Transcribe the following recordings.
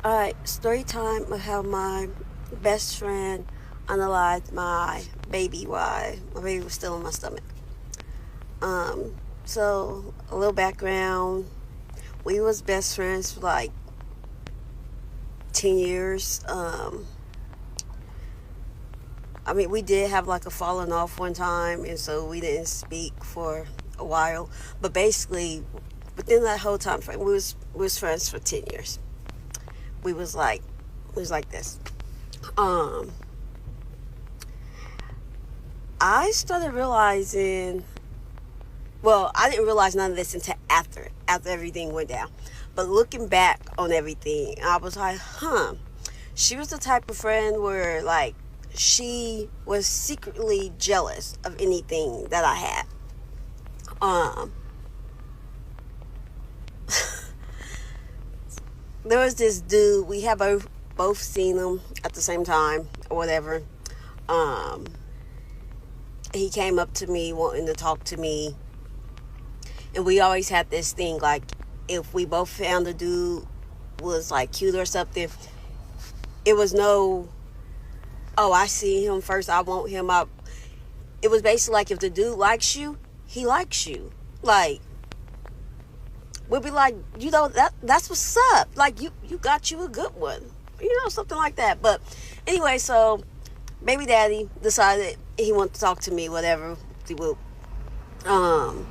Alright, story time of how my best friend unalived my baby while my baby was still in my stomach. So a little background. We was best friends for like 10 years. We did have like a falling off one time, and so we didn't speak for a while. But basically, within that whole time frame, we was friends for 10 years. We was like, we was like this. Um, I started realizing, well, I didn't realize none of this until after everything went down. But looking back on everything, I was like, huh. She was the type of friend where, like, she was secretly jealous of anything that I had. Um, there was this dude, we had both seen him at the same time or whatever. Um, he came up to me wanting to talk to me, and we always had this thing like, if we both found a dude was like cute or something, it was no, oh, I see him first, I want him up. It was basically like, if the dude likes you, he likes you. Like, we'd be like, that's what's up. Like, you got you a good one, something like that. But anyway, so baby daddy decided he wanted to talk to me, whatever. Um,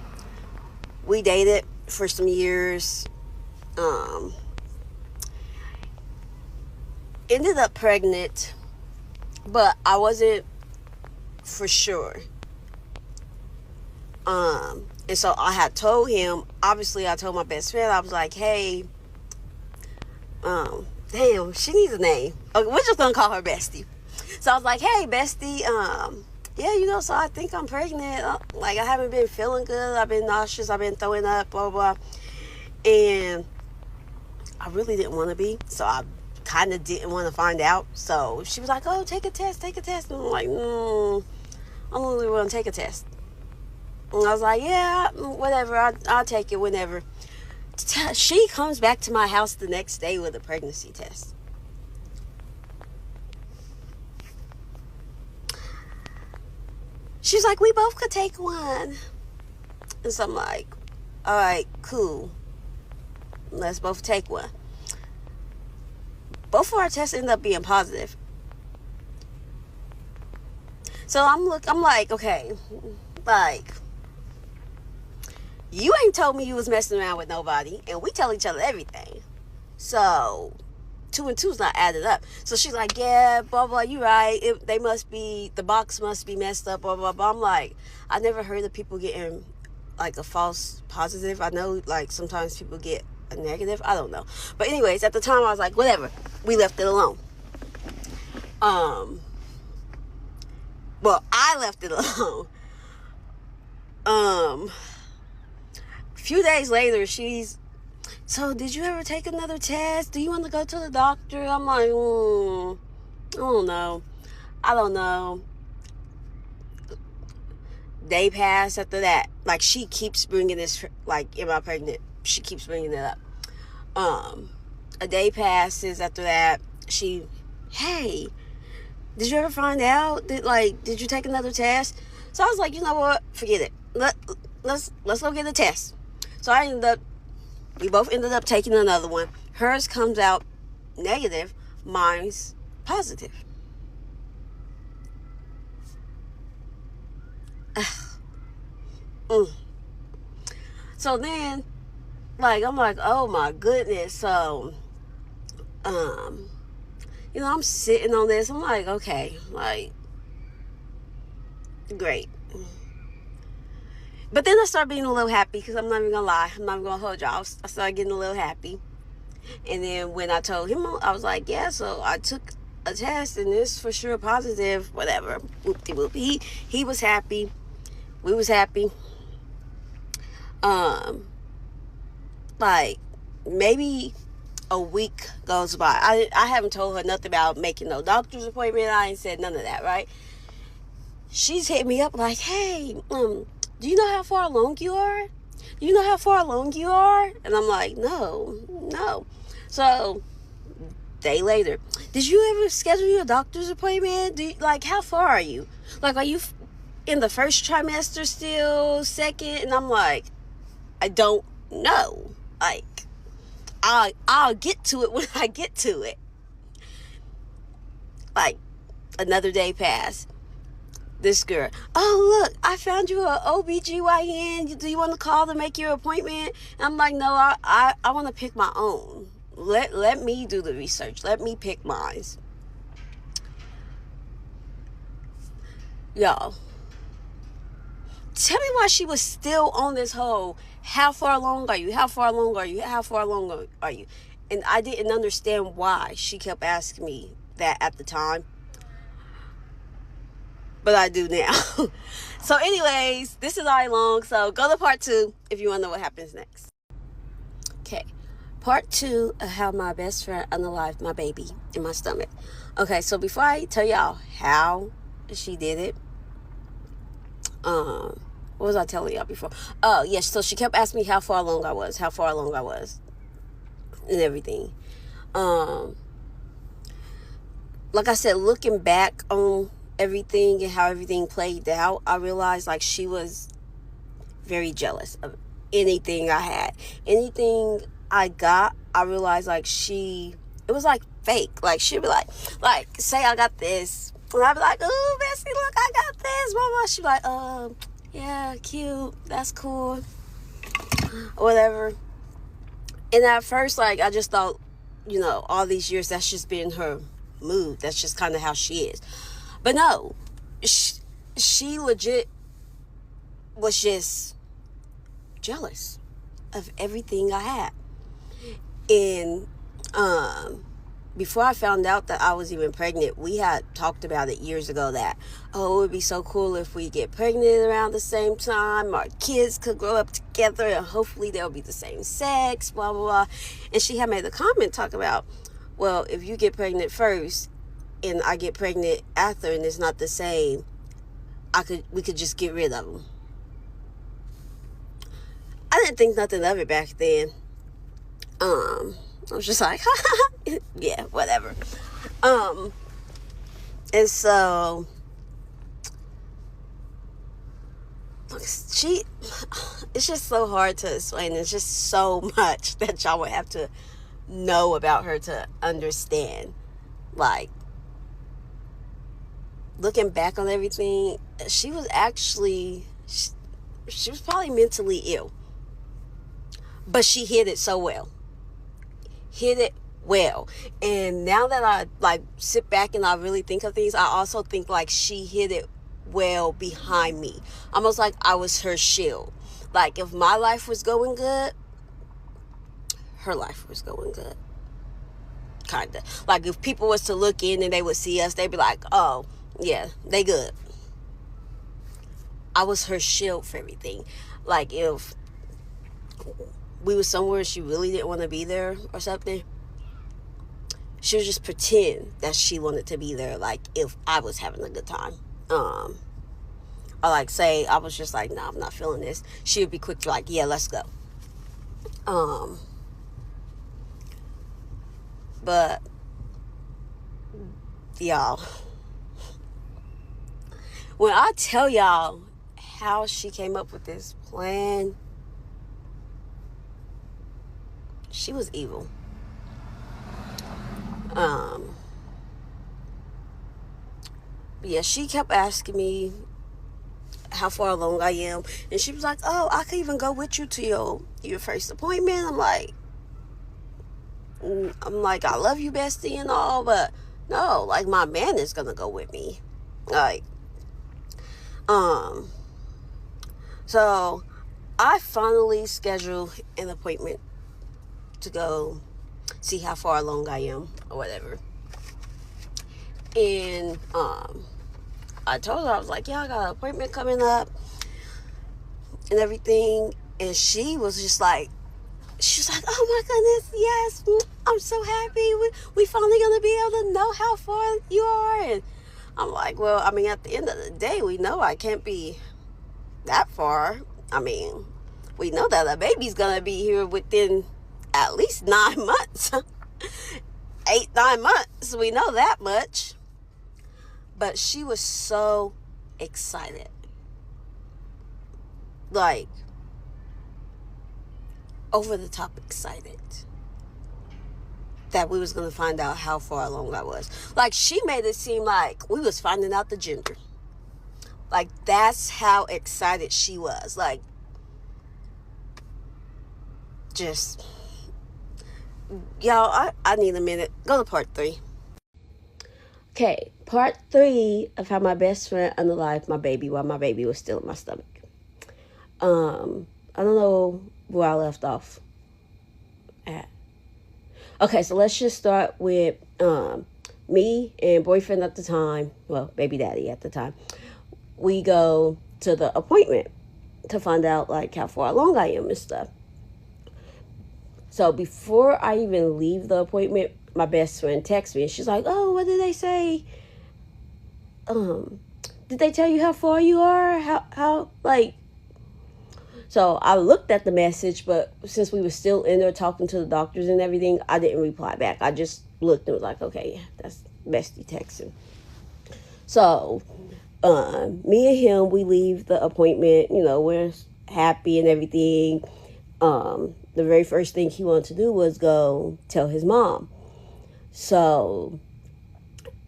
we dated for some years. Um, Ended up pregnant, but I wasn't for sure. And so I had told him, obviously I told my best friend, I was like, hey, damn, she needs a name. Okay, we're just gonna call her Bestie. So I was like, hey, Bestie, yeah, so I think I'm pregnant. Like, I haven't been feeling good. I've been nauseous. I've been throwing up, blah, blah, blah. And I really didn't want to be. So I kind of didn't want to find out. So she was like, oh, take a test. And I'm like, I don't really want to take a test. And I was like, yeah, whatever. I'll take it whenever. She comes back to my house the next day with a pregnancy test. She's like, we both could take one. And so I'm like, all right, cool. Let's both take one. Both of our tests ended up being positive. So I'm like, okay, like, you ain't told me you was messing around with nobody, and we tell each other everything. So 2 and 2's not added up. So she's like, yeah, blah blah, you right. The box must be messed up, blah blah blah. I'm like, I never heard of people getting like a false positive. I know like sometimes people get a negative. I don't know. But anyways, at the time I was like, whatever. We left it alone. Well, I left it alone. A few days later, so did you ever take another test? Do you want to go to the doctor? I'm like, I don't know. Day passed after that. Like, she keeps bringing this, like, am I pregnant? She keeps bringing it up. A day passes after that. Hey, did you ever find out did you take another test? So I was like, you know what? Forget it. Let's go get a test. So we both ended up taking another one. Hers comes out negative. Mine's positive. Mm. So then, like, I'm like, oh my goodness. So, I'm sitting on this. I'm like, okay, like, great. But then I started being a little happy, because I'm not even gonna lie. I'm not even gonna hold y'all. I started getting a little happy. And then when I told him, I was like, yeah, so I took a test and it's for sure positive, whatever. Whoop-de-whoop. He was happy. We was happy. Like, maybe a week goes by. I haven't told her nothing about making no doctor's appointment. I ain't said none of that, right? She's hit me up like, hey, do you know how far along you are? Do you know how far along you are? And I'm like, no. So day later, did you ever schedule your doctor's appointment? Like, how far are you? Like, are you in the first trimester still, second? And I'm like, I don't know. Like, I'll get to it when I get to it. Like, another day passed. This girl, oh, look, I found you a OBGYN. Do you want to call to make your appointment? And I'm like, no, I want to pick my own. Let me do the research. Let me pick mine. Y'all, tell me why she was still on this whole, how far along are you? How far along are you? How far along are you? And I didn't understand why she kept asking me that at the time. But I do now. So anyways, this is already long. So go to part 2 if you want to know what happens next. Okay. Part 2 of how my best friend unalived my baby in my stomach. Okay, so before I tell y'all how she did it, what was I telling y'all before? Oh, yes, so she kept asking me how far along I was, and everything. Like I said, looking back on everything and how everything played out, I realized like she was very jealous of anything I had. Anything I got, I realized like it was like fake. Like she'd be like say I got this, and I'd be like, oh, Bessie, look, I got this, blah blah. She'd be like, yeah, cute, that's cool, or whatever. And at first, like, I just thought, all these years that's just been her mood. That's just kind of how she is. But no, she legit was just jealous of everything I had. And before I found out that I was even pregnant, we had talked about it years ago that, it would be so cool if we get pregnant around the same time. Our kids could grow up together and hopefully they'll be the same sex, blah, blah, blah. And she had made the comment talk about, well, if you get pregnant first and I get pregnant after and it's not the same, we could just get rid of them. I didn't think nothing of it back then. I was just like, yeah, whatever. And so it's just so hard to explain. It's just so much that y'all would have to know about her to understand. Like, looking back on everything, she was probably mentally ill. But she hid it so well. And now that I sit back and I really think of things, I also think like she hid it well behind me. Almost like I was her shield. Like if my life was going good, her life was going good. Kinda. Like if people was to look in and they would see us, they'd be like, oh, yeah, they good. I was her shield for everything. Like if we were somewhere she really didn't want to be there or something, she would just pretend that she wanted to be there, like if I was having a good time. Or like say I was just like, nah, I'm not feeling this. She would be quick to like, yeah, let's go. But y'all, when I tell y'all how she came up with this plan, she was evil. Yeah, she kept asking me how far along I am, and she was like, oh, I could even go with you to your first appointment. I'm like, I love you, bestie, and all, but no, like my man is gonna go with me. Like, so I finally scheduled an appointment to go see how far along I am or whatever. And I told her, I was like, yeah, I got an appointment coming up and everything. And she was like, oh my goodness, yes, I'm so happy. We finally gonna be able to know how far you are. And I'm like, well, I mean, at the end of the day, we know I can't be that far. I mean, we know that the baby's gonna be here within at least 9 months. 8-9 months. We know that much. But she was so excited. Like, over the top excited that we was going to find out how far along I was. Like, she made it seem like we was finding out the gender. Like, that's how excited she was. Like, just, y'all, I need a minute. Go to part 3. Okay, part 3 of how my best friend unalived my baby while my baby was still in my stomach. I don't know where I left off at. Okay, so let's just start with me and boyfriend at the time, well, baby daddy at the time. We go to the appointment to find out, like, how far along I am and stuff. So before I even leave the appointment, my best friend texts me and she's like, oh, what did they say? Did they tell you how far you are? How like... So I looked at the message, but since we were still in there talking to the doctors and everything, I didn't reply back. I just looked and was like, okay, that's bestie texting. So me and him, we leave the appointment, we're happy and everything. The very first thing he wanted to do was go tell his mom. So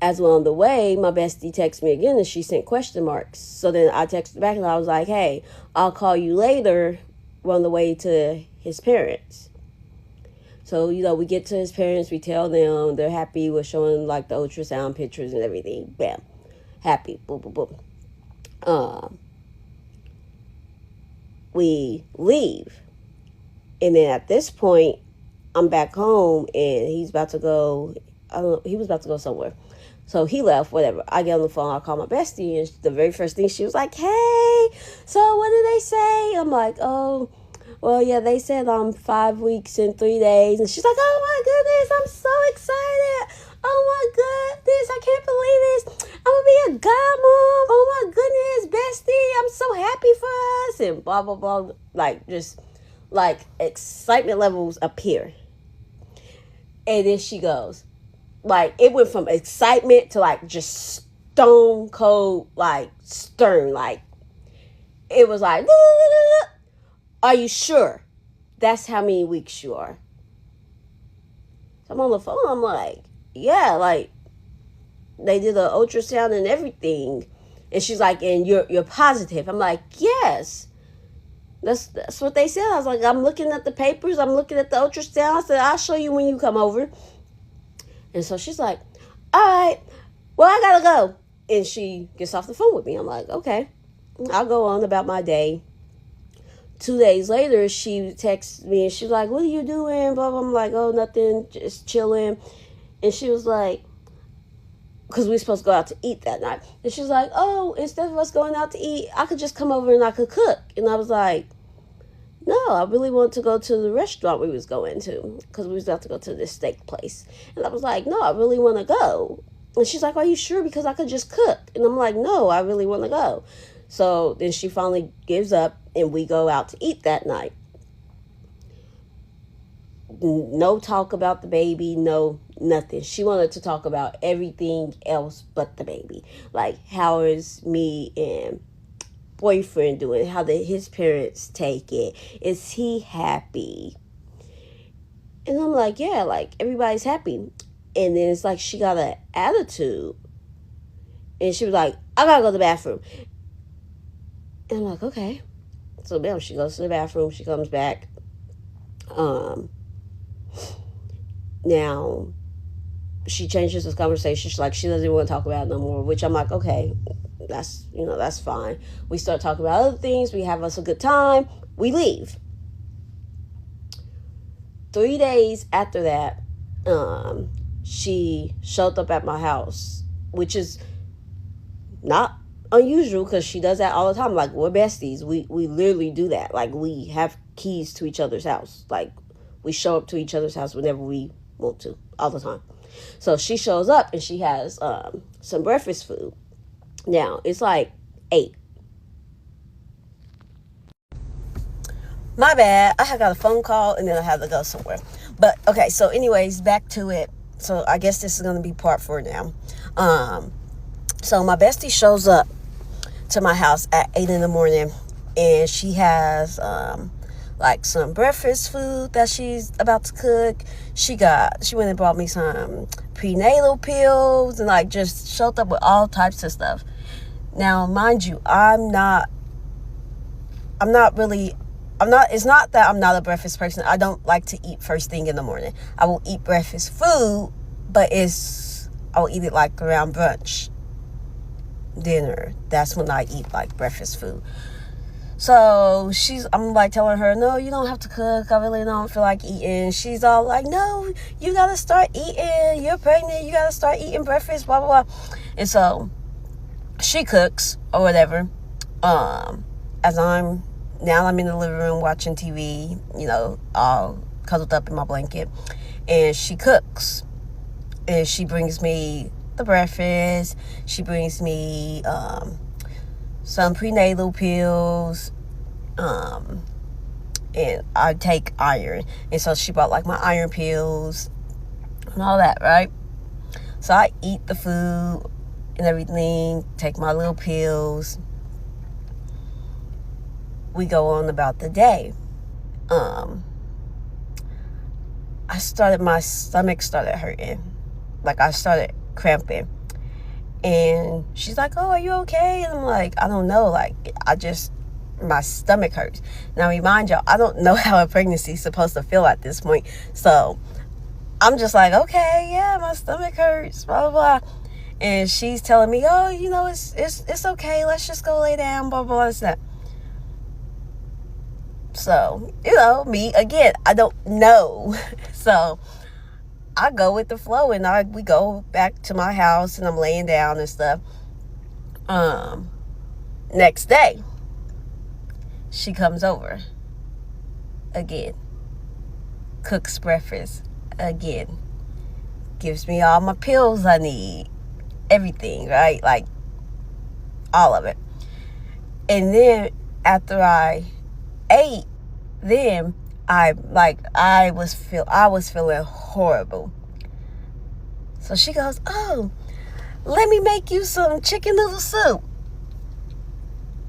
as we're on the way, my bestie texted me again and she sent question marks. So then I texted back and I was like, hey, I'll call you later. We're on the way to his parents. So, we get to his parents, we tell them, they're happy. We're showing like the ultrasound pictures and everything. Bam. Happy. Boom, boom, boom. We leave. And then at this point, I'm back home and he's about to go, he was about to go somewhere. So he left, whatever. I get on the phone, I call my bestie, and the very first thing she was like, hey, so what did they say? I'm like, oh, well, yeah, they said I'm 5 weeks and 3 days. And she's like, oh my goodness, I'm so excited. Oh my goodness, I can't believe this. I'm going to be a godmom. Oh my goodness, bestie, I'm so happy for us. And blah, blah, blah. Like, just, like, excitement levels appear. And then she goes, like, it went from excitement to, like, just stone cold, like, stern. Like, it was like, are you sure that's how many weeks you are? So I'm on the phone. I'm like, yeah, like, they did the ultrasound and everything. And she's like, and you're positive. I'm like, yes. That's what they said. I was like, I'm looking at the papers. I'm looking at the ultrasound. I said, I'll show you when you come over. And so she's like, all right, well, I gotta go. And she gets off the phone with me. I'm like, okay, I'll go on about my day. 2 days later, she texts me and she's like, what are you doing? Blah, blah. I'm like, oh, nothing, just chilling. And she was like, because we were supposed to go out to eat that night. And she's like, oh, instead of us going out to eat, I could just come over and I could cook. And I was like, no, I really want to go to the restaurant we was going to because we was about to go to this steak place. And I was like, no, I really want to go. And she's like, are you sure? Because I could just cook. And I'm like, no, I really want to go. So then she finally gives up and we go out to eat that night. No talk about the baby, no nothing. She wanted to talk about everything else but the baby. Like, how is me and boyfriend doing? How did his parents take it? Is he happy? And I'm like, yeah, like, everybody's happy. And then it's like she got an attitude. And she was like, I gotta go to the bathroom. And I'm like, okay. So, bam, she goes to the bathroom. She comes back. Now, she changes this conversation. She's like, she doesn't want to talk about it no more, which I'm like, okay, that's fine. We start talking about other things. We have us a good time. We leave. 3 days after that, she showed up at my house, which is not unusual because she does that all the time. Like, we're besties. We literally do that. Like, we have keys to each other's house. Like, we show up to each other's house whenever we want to, all the time. So she shows up and she has some breakfast food. Now, it's like 8. My bad. I had got a phone call and then I had to go somewhere. But, okay, so anyways, back to it. So I guess this is going to be part 4 now. So my bestie shows up to my house at 8 in the morning, and she has like some breakfast food that she's about to cook. She went and brought me some prenatal pills and like just showed up with all types of stuff. Now, mind you, it's not that I'm not a breakfast person. I don't like to eat first thing in the morning. I will eat breakfast food, but I will eat it like around brunch, dinner. That's when I eat like breakfast food. So I'm like telling her, no, you don't have to cook. I really don't feel like eating. She's all like, no, you got to start eating. You're pregnant. You got to start eating breakfast, blah, blah, blah. And so she cooks or whatever. As I'm in the living room watching TV, all cuddled up in my blanket. And she cooks. And she brings me the breakfast. She brings me some prenatal pills, and I take iron, and so she bought like my iron pills and all that, right? So I eat the food and everything, take my little pills. We go on about the day. My stomach started hurting, like I started cramping. And she's like, oh, are you okay? And I'm like, I don't know. Like, my stomach hurts. Now, remind y'all, I don't know how a pregnancy is supposed to feel at this point. So, I'm just like, okay, yeah, my stomach hurts, blah, blah, blah. And she's telling me, oh, it's okay. Let's just go lay down, blah, blah, blah. So, me, again, I don't know. So, I go with the flow, and we go back to my house, and I'm laying down and stuff. Next day, she comes over again, cooks breakfast again, gives me all my pills I need, everything, right? Like all of it. And then after I ate, then I was feeling horrible. So she goes, oh, let me make you some chicken noodle soup.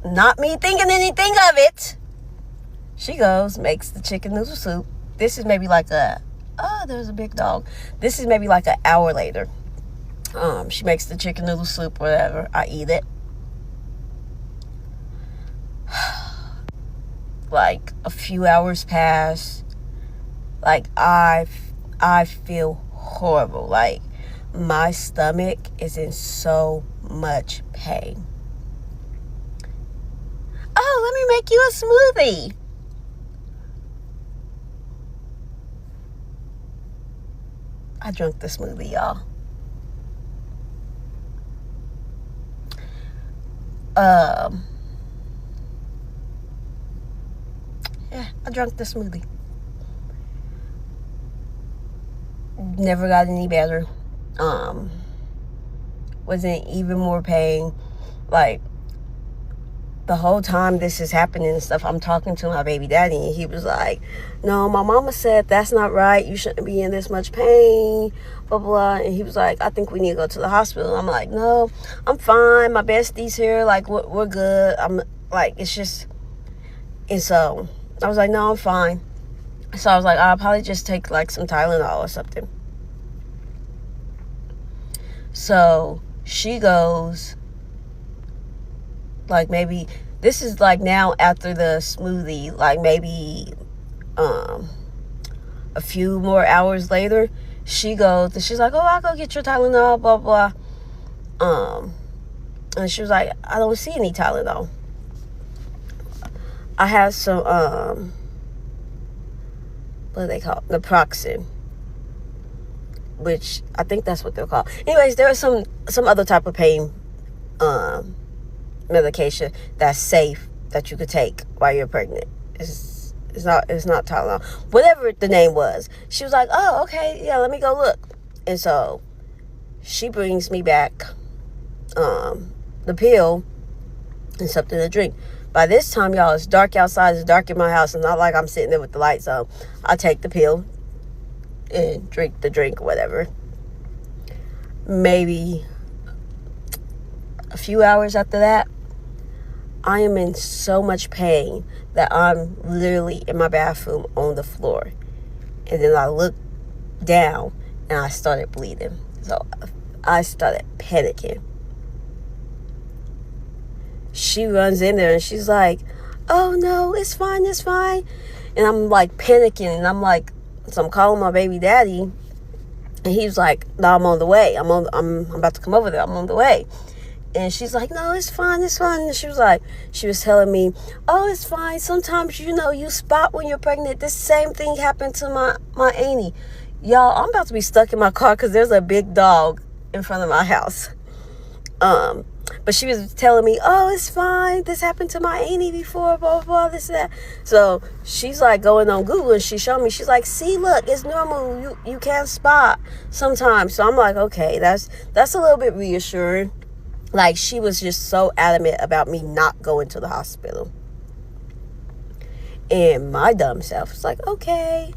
Not me thinking anything of it. She goes, makes the chicken noodle soup. This is maybe like there's a big dog. This is maybe like an hour later. She makes the chicken noodle soup, whatever. I eat it. Like a few hours pass. Like I feel horrible. Like my stomach is in so much pain. Oh, let me make you a smoothie. I drank the smoothie, y'all. Yeah, I drank the smoothie. Never got any better. Was in even more pain. Like, the whole time this is happening and stuff, I'm talking to my baby daddy, and he was like, no, my mama said that's not right. You shouldn't be in this much pain, blah, blah. And he was like, I think we need to go to the hospital. I'm like, no, I'm fine. My bestie's here. Like, we're good. I'm like, it's just, and so I was like, no, I'm fine. So I was like, I'll probably just take like some Tylenol or something. So she goes, like, maybe this is like now after the smoothie, like maybe a few more hours later, she goes and she's like, oh, I'll go get your Tylenol, blah, blah. And she was like, I don't see any Tylenol. I have some what do they call it? Naproxen, which I think that's what they're called. Anyways, there was some other type of pain medication that's safe that you could take while you're pregnant. It's not Tylenol, whatever the name was. She was like, oh, okay, yeah, let me go look. And so she brings me back the pill and something to drink. By this time, y'all, it's dark outside. It's dark in my house. It's not like I'm sitting there with the lights on. I take the pill and drink the drink or whatever. maybe a few hours after that, I am in so much pain that I'm literally in my bathroom on the floor. And then I looked down and I started bleeding. So I started panicking. She runs in there and she's like, "Oh no, it's fine, it's fine." And I'm like panicking, and I'm like, so I'm calling my baby daddy, and he's like, "No, I'm on the way. I'm about to come over there. I'm on the way." And she's like, "No, it's fine, it's fine." And she was telling me, "Oh, it's fine. Sometimes, you spot when you're pregnant. This same thing happened to my auntie." Y'all, I'm about to be stuck in my car because there's a big dog in front of my house. But she was telling me, "Oh, it's fine. This happened to my auntie before, blah, blah, blah, this, that." So she's like going on Google, and she showed me, she's like, "See, look, it's normal. You can't spot sometimes." So I'm like, okay, that's a little bit reassuring. Like, she was just so adamant about me not going to the hospital. And my dumb self was like, okay,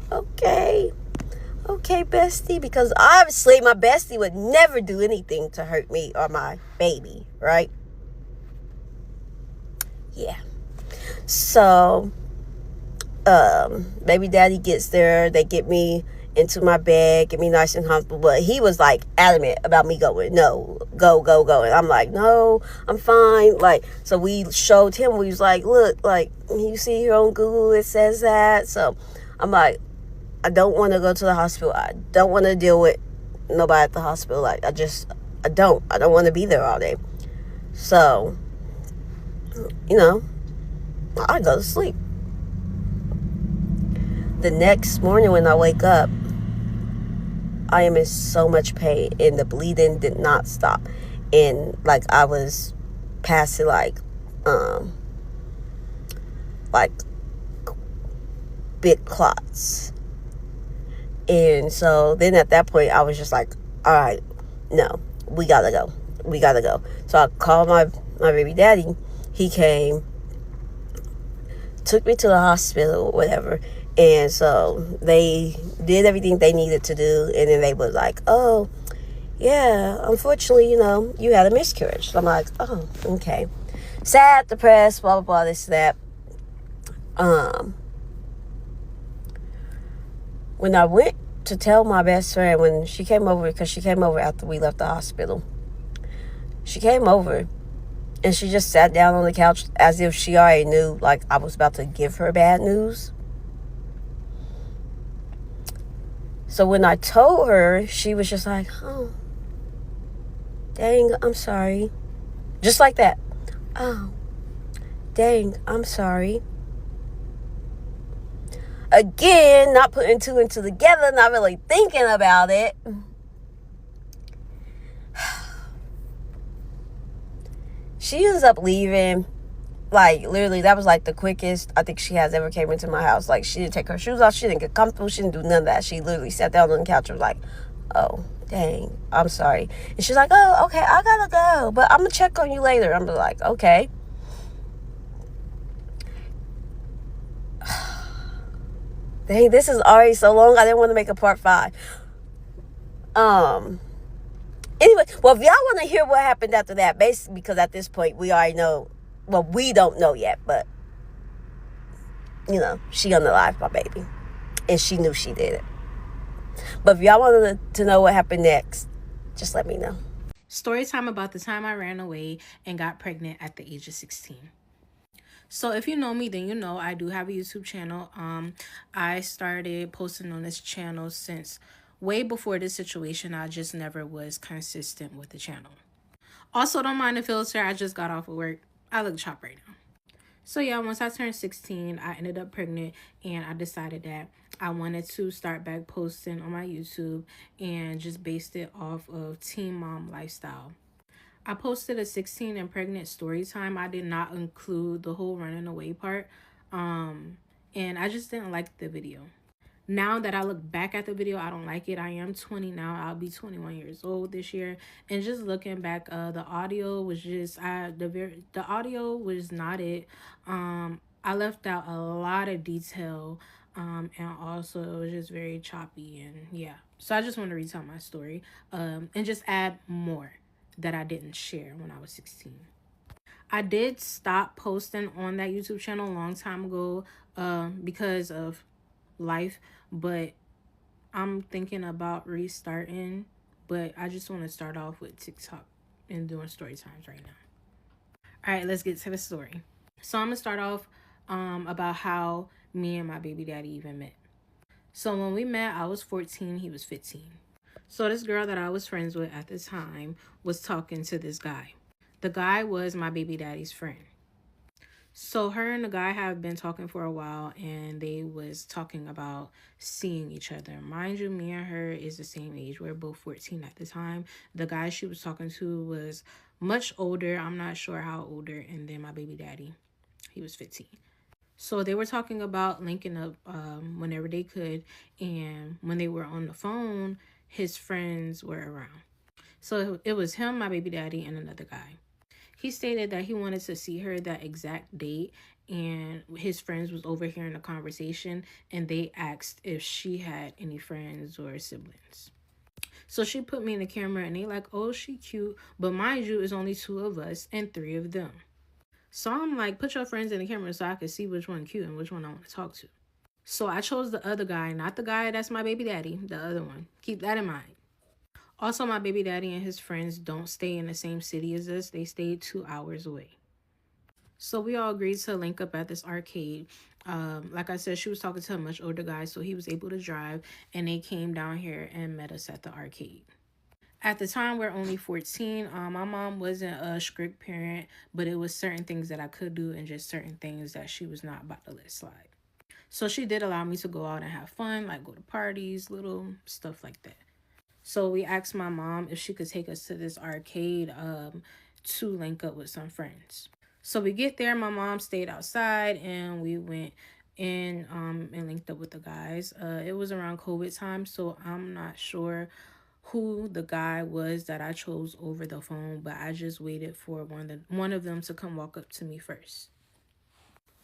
bestie. Because obviously my bestie would never do anything to hurt me or my baby, right? Yeah. So, baby daddy gets there. They get me into my bed, get me nice and comfortable. But he was like adamant about me going. "No, go, go, go." And I'm like, "No, I'm fine." Like, so we showed him. We was like, "Look, like, you see here on Google, it says that." So I'm like, I don't want to go to the hospital. I don't want to deal with nobody at the hospital. Like, I don't want to be there all day. So, I go to sleep. The next morning when I wake up, I am in so much pain, and the bleeding did not stop. And like, I was passing like big clots. And so then at that point I was just like, all right, no, we gotta go. So I called my baby daddy. He came, took me to the hospital or whatever. And so they did everything they needed to do, and then they was like, "Oh, yeah, unfortunately, you had a miscarriage." So I'm like, "Oh, okay." Sad, depressed, blah, blah, blah, this, that. When I went to tell my best friend, when she came over, because she came over after we left the hospital, she came over and she just sat down on the couch as if she already knew, like, I was about to give her bad news. So when I told her, she was just like, "Oh, dang, I'm sorry." Just like that. "Oh, dang, I'm sorry." Again, not putting two and two together, not really thinking about it. She ends up leaving. Like, literally, that was like the quickest I think she has ever came into my house. Like, she didn't take her shoes off. She didn't get comfortable. She didn't do none of that. She literally sat down on the couch and was like, "Oh, dang, I'm sorry." And she's like, "Oh, okay, I gotta go, but I'm gonna check on you later." I'm like, okay. Dang, this is already so long. I didn't want to make a part 5. Anyway, well, if y'all want to hear what happened after that, basically, because at this point we already know. Well, we don't know yet, but she unalived my baby, and she knew she did it. But if y'all wanted to know what happened next, just let me know. Story time about the time I ran away and got pregnant at the age of 16. So if you know me, then you know I do have a YouTube channel. I started posting on this channel since way before this situation. I just never was consistent with the channel. Also, don't mind the filter. I just got off of work. I look chopped right now. So yeah, once I turned 16, I ended up pregnant, and I decided that I wanted to start back posting on my YouTube and just based it off of teen mom lifestyle. I posted a 16 and pregnant story time. I did not include the whole running away part. And I just didn't like the video. Now that I look back at the video, I don't like it. I am 20 now. I'll be 21 years old this year. And just looking back, the audio was just the audio was not it. I left out a lot of detail. And also it was just very choppy, and yeah. So I just want to retell my story and just add more that I didn't share when I was 16. I did stop posting on that YouTube channel a long time ago because of life, but I'm thinking about restarting. But I just want to start off with TikTok and doing story times right now. All right, let's get to the story. So I'm gonna start off about how me and my baby daddy even met. So when we met, I was 14, he was 15. So this girl that I was friends with at the time was talking to this guy. The guy was my baby daddy's friend. So her and the guy have been talking for a while, and they was talking about seeing each other. Mind you, me and her is the same age. We're both 14 at the time. The guy she was talking to was much older. I'm not sure how older. And then my baby daddy, he was 15. So they were talking about linking up whenever they could. And when they were on the phone, his friends were around. So it was him, my baby daddy, and another guy. He stated that he wanted to see her that exact date, and his friends was overhearing the conversation, and they asked if she had any friends or siblings. So she put me in the camera, and they like, oh, she cute, but mind you, it's only two of us and three of them. So I'm like, put your friends in the camera so I can see which one cute and which one I want to talk to. So I chose the other guy, not the guy that's my baby daddy, the other one. Keep that in mind. Also, my baby daddy and his friends don't stay in the same city as us. They stayed 2 hours away. So we all agreed to link up at this arcade. Like I said, she was talking to a much older guy, so he was able to drive, and they came down here and met us at the arcade. At the time, we're only 14. My mom wasn't a strict parent, but it was certain things that I could do and just certain things that she was not about to let slide. So she did allow me to go out and have fun, like go to parties, little stuff like that. So we asked my mom if she could take us to this arcade to link up with some friends. So we get there, my mom stayed outside and we went in and linked up with the guys. It was around COVID time, so I'm not sure who the guy was that I chose over the phone, but I just waited for one of them to come walk up to me first.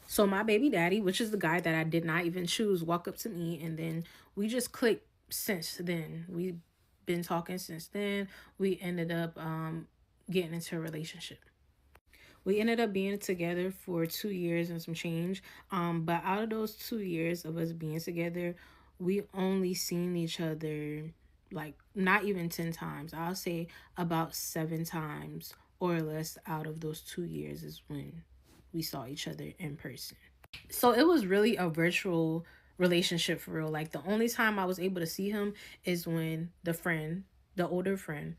So my baby daddy, which is the guy that I did not even choose, walk up to me, and then we just clicked since then. We've been talking since then. We ended up getting into a relationship. We ended up being together for 2 years and some change. But out of those 2 years of us being together, we only seen each other like not even 10 times. I'll say about 7 times or less out of those 2 years is when we saw each other in person. So it was really a virtual relationship for real. Like the only time I was able to see him is when the older friend,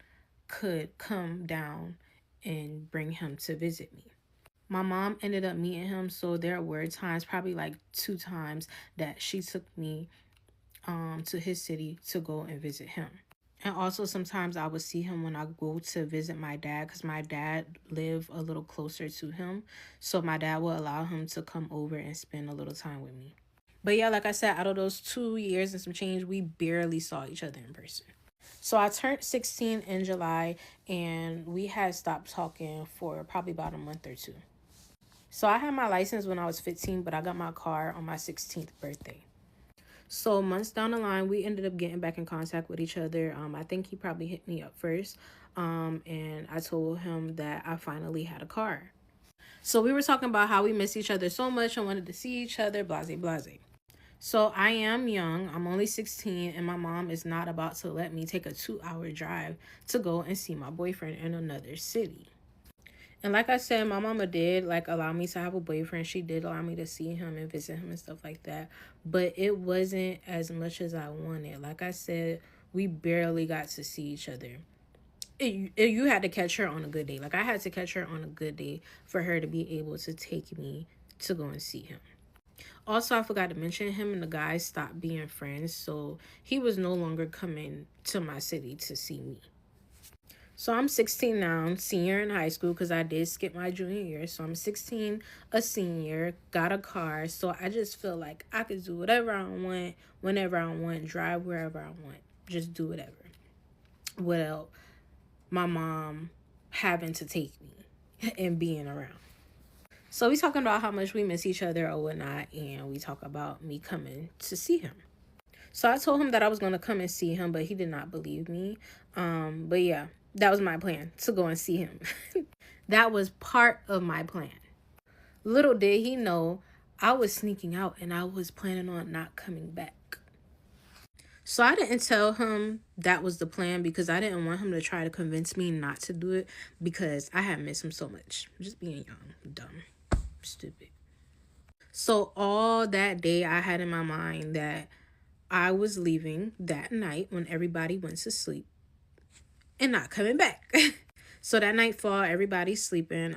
could come down and bring him to visit me. My mom ended up meeting him, so there were times, probably like 2 times, that she took me to his city to go and visit him. And also sometimes I would see him when I go to visit my dad, because my dad lived a little closer to him. So my dad will allow him to come over and spend a little time with me. But yeah, like I said, out of those 2 years and some change, we barely saw each other in person. So I turned 16 in July, and we had stopped talking for probably about a month or two. So I had my license when I was 15, but I got my car on my 16th birthday. So months down the line, we ended up getting back in contact with each other. I think he probably hit me up first. And I told him that I finally had a car. So we were talking about how we miss each other so much and wanted to see each other, blase, blase. So I am young. I'm only 16, and my mom is not about to let me take a 2-hour drive to go and see my boyfriend in another city. And like I said, my mama did like allow me to have a boyfriend. She did allow me to see him and visit him and stuff like that. But it wasn't as much as I wanted. Like I said, we barely got to see each other. You had to catch her on a good day. Like I had to catch her on a good day for her to be able to take me to go and see him. Also, I forgot to mention, him and the guys stopped being friends, so he was no longer coming to my city to see me. So I'm 16 now, senior in high school, because I did skip my junior year. So I'm 16, a senior, got a car. So I just feel like I could do whatever I want, whenever I want, drive wherever I want, just do whatever. Without my mom having to take me and being around. So we talking about how much we miss each other or whatnot, and we talk about me coming to see him. So I told him that I was going to come and see him, but he did not believe me. But yeah, that was my plan, to go and see him. That was part of my plan. Little did he know I was sneaking out and I was planning on not coming back. So I didn't tell him that was the plan because I didn't want him to try to convince me not to do it because I had missed him so much. Just being young, dumb, stupid. So all that day I had in my mind that I was leaving that night when everybody went to sleep and not coming back. So that nightfall, everybody's sleeping.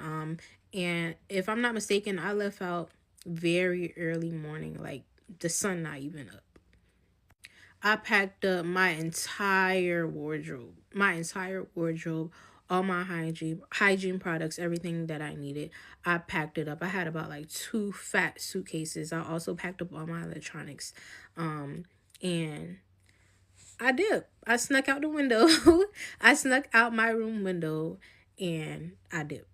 And if I'm not mistaken, I left out very early morning, like the sun not even up. I packed up my entire wardrobe, all my hygiene products, everything that I needed. I packed it up. I had about like 2 fat suitcases. I also packed up all my electronics, and I did. I snuck out the window. I snuck out my room window, and I did.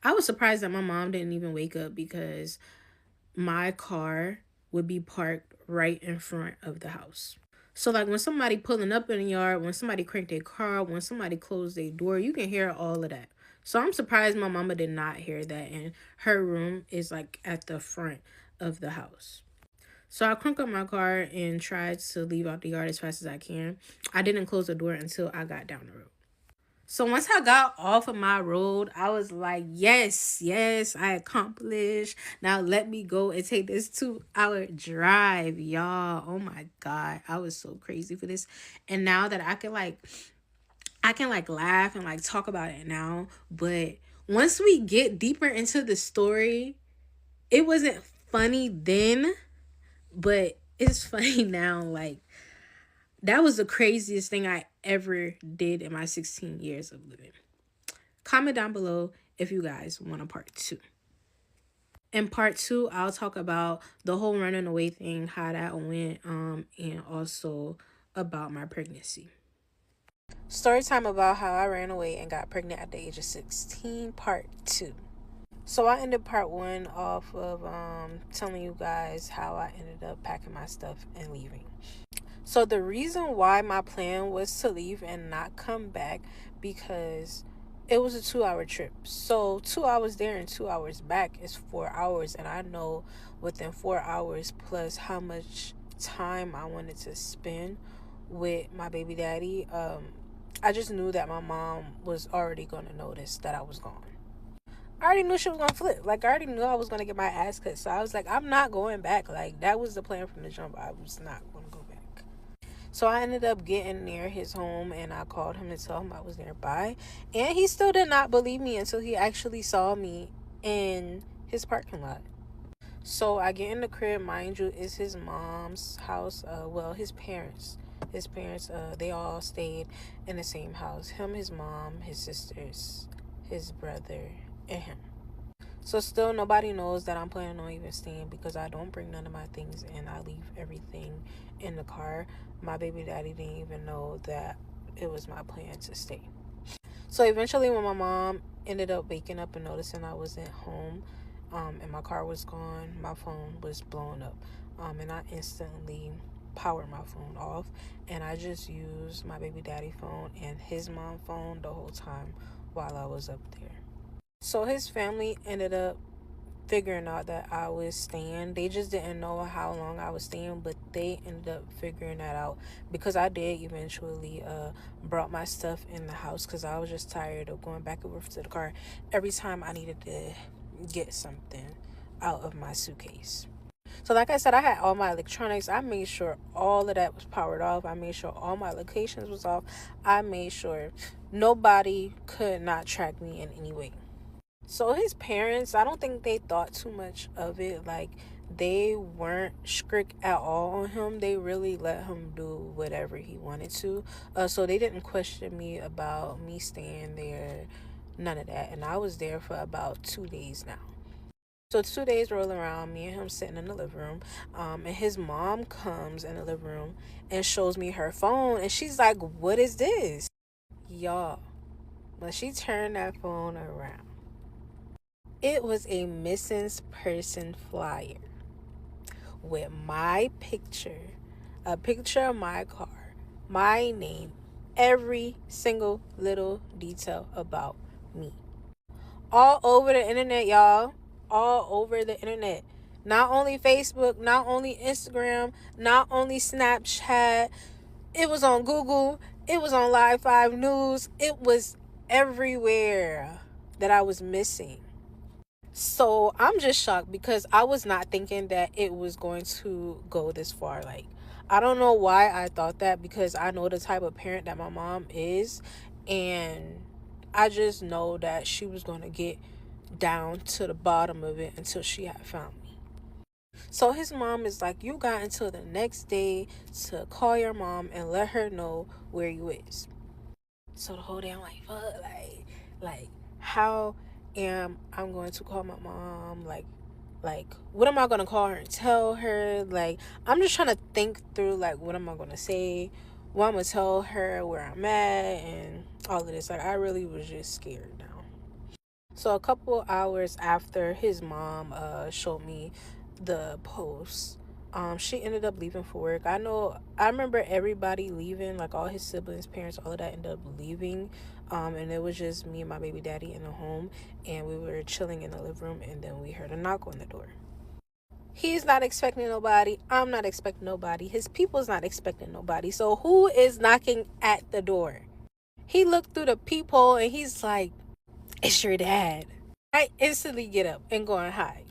I was surprised that my mom didn't even wake up because my car would be parked right in front of the house. So like when somebody pulling up in the yard, when somebody cranked their car, when somebody closed their door, you can hear all of that. So I'm surprised my mama did not hear that, and her room is like at the front of the house. So I cranked up my car and tried to leave out the yard as fast as I can. I didn't close the door until I got down the road. So once I got off of my road, I was like, yes, I accomplished. Now let me go and take this 2-hour drive, y'all. Oh my God. I was so crazy for this. And now that I can like laugh and like talk about it now. But once we get deeper into the story, it wasn't funny then, but it's funny now. Like, that was the craziest thing I ever did in my 16 years of living. Comment down below if you guys want a part 2. In part 2, I'll talk about the whole running away thing, how that went, and also about my pregnancy. Story time about how I ran away and got pregnant at the age of 16, part 2. So I ended part 1 off of telling you guys how I ended up packing my stuff and leaving. So the reason why my plan was to leave and not come back, because it was a 2-hour trip. So 2 hours there and 2 hours back is 4 hours. And I know within 4 hours plus how much time I wanted to spend with my baby daddy, I just knew that my mom was already going to notice that I was gone. I already knew she was going to flip. Like, I already knew I was going to get my ass cut. So I was like, I'm not going back. Like, that was the plan from the jump. I was not going to go back. So I ended up getting near his home, and I called him to tell him I was nearby. And he still did not believe me until he actually saw me in his parking lot. So I get in the crib. Mind you, it's his mom's house. His parents. They all stayed in the same house. Him, his mom, his sisters, his brother, and him. So still nobody knows that I'm planning on even staying because I don't bring none of my things and I leave everything in the car. My baby daddy didn't even know that it was my plan to stay. So eventually when my mom ended up waking up and noticing I wasn't home, and my car was gone, my phone was blowing up. And I instantly powered my phone off, and I just used my baby daddy phone and his mom phone the whole time while I was up there. So his family ended up figuring out that I was staying. They just didn't know how long I was staying, but they ended up figuring that out because I did eventually brought my stuff in the house because I was just tired of going back and forth to the car every time I needed to get something out of my suitcase. So like I said, I had all my electronics. I made sure all of that was powered off. I made sure all my locations was off. I made sure nobody could not track me in any way. So his parents, I don't think they thought too much of it. Like, they weren't strict at all on him. They really let him do whatever he wanted to. So they didn't question me about me staying there, none of that. And I was there for about 2 days now. So 2 days roll around, me and him sitting in the living room, and his mom comes in the living room and shows me her phone, and she's like, "What is this?" Y'all, when she turned that phone around, it was a missing person flyer with my picture, a picture of my car, my name, every single little detail about me. All over the internet, y'all. All over the internet. Not only Facebook, not only Instagram, not only Snapchat. It was on Google. It was on Live 5 News. It was everywhere that I was missing. So I'm just shocked because I was not thinking that it was going to go this far. Like, I don't know why I thought that, because I know the type of parent that my mom is, and I just know that she was going to get down to the bottom of it until she had found me. So his mom is like, you got until the next day to call your mom and let her know where you is. So the whole day I'm like, fuck, like how am I going to call my mom? Like what am I gonna call her and tell her? Like, I'm just trying to think through, like, what am I gonna say? What I'm gonna tell her, where I'm at, and all of this. Like, I really was just scared now. So a couple hours after his mom showed me the post, she ended up leaving for work. I remember everybody leaving, like all his siblings, parents, all of that ended up leaving. And it was just me and my baby daddy in the home, and we were chilling in the living room, and then we heard a knock on the door. He's not expecting nobody. I'm not expecting nobody. His people's not expecting nobody. So who is knocking at the door? He looked through the peephole and he's like, it's your dad. I instantly get up and go and hide.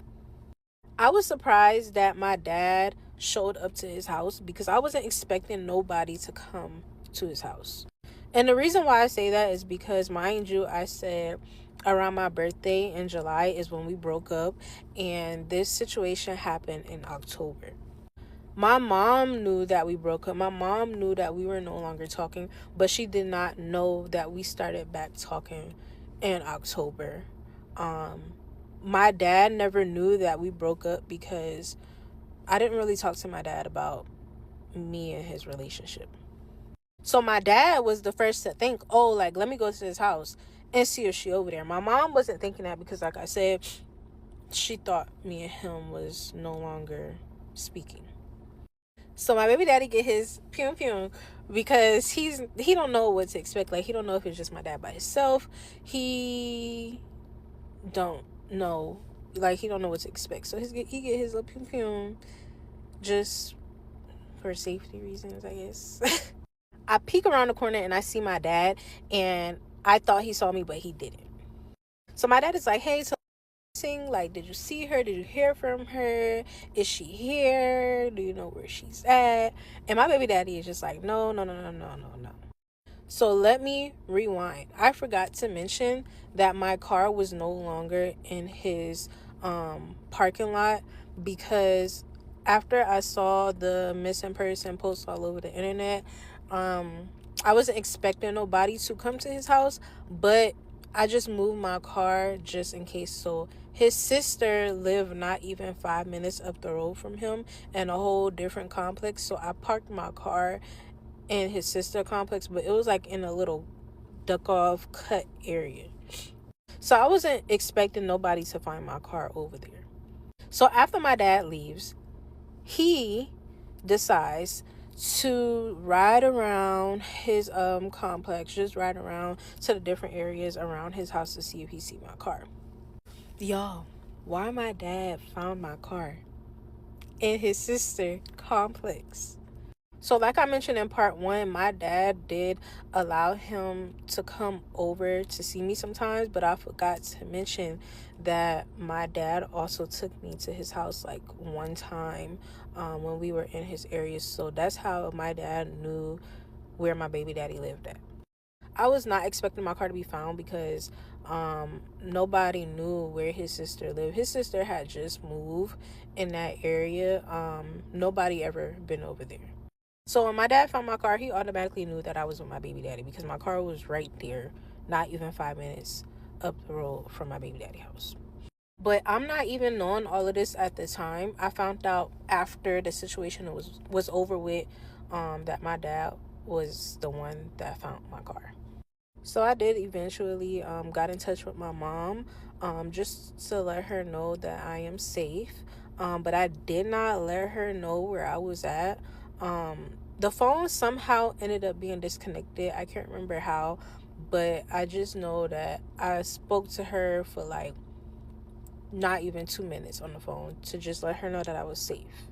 I was surprised that my dad showed up to his house because I wasn't expecting nobody to come to his house. And the reason why I say that is because, mind you, I said around my birthday in July is when we broke up, and this situation happened in October. My mom knew that we broke up. My mom knew that we were no longer talking, but she did not know that we started back talking in October. My dad never knew that we broke up because I didn't really talk to my dad about me and his relationship. So my dad was the first to think, oh, like, let me go to his house and see if she over there. My mom wasn't thinking that because, like I said, she thought me and him was no longer speaking. So my baby daddy get his pew pew because he don't know what to expect. Like, he don't know if it's just my dad by himself. He don't know, like, he don't know what to expect. So he get his little pew pew just for safety reasons, I guess. I peek around the corner and I see my dad, and I thought he saw me, but he didn't. So my dad is like, hey, so like, did you see her? Did you hear from her? Is she here? Do you know where she's at? And my baby daddy is just like, no. So let me rewind. I forgot to mention that my car was no longer in his parking lot, because after I saw the missing person post all over the internet, I wasn't expecting nobody to come to his house, but I just moved my car just in case. So his sister lived not even 5 minutes up the road from him in a whole different complex. So I parked my car in his sister complex, but it was like in a little duck off cut area. So I wasn't expecting nobody to find my car over there. So after my dad leaves, he decides to ride around his complex, just ride around to the different areas around his house to see if he see my car. Y'all, why my dad found my car in his sister complex? So like I mentioned in part 1, my dad did allow him to come over to see me sometimes, but I forgot to mention that my dad also took me to his house like one time when we were in his area. So that's how my dad knew where my baby daddy lived at. I was not expecting my car to be found because nobody knew where his sister lived. His sister had just moved in that area. Nobody ever been over there. So when my dad found my car, he automatically knew that I was with my baby daddy because my car was right there, not even 5 minutes up the road from my baby daddy house. But I'm not even knowing all of this at the time. I found out after the situation was over with, that my dad was the one that found my car. So I did eventually got in touch with my mom just to let her know that I am safe. But I did not let her know where I was at The phone somehow ended up being disconnected. I can't remember how, but I just know that I spoke to her for like not even 2 minutes on the phone to just let her know that I was safe.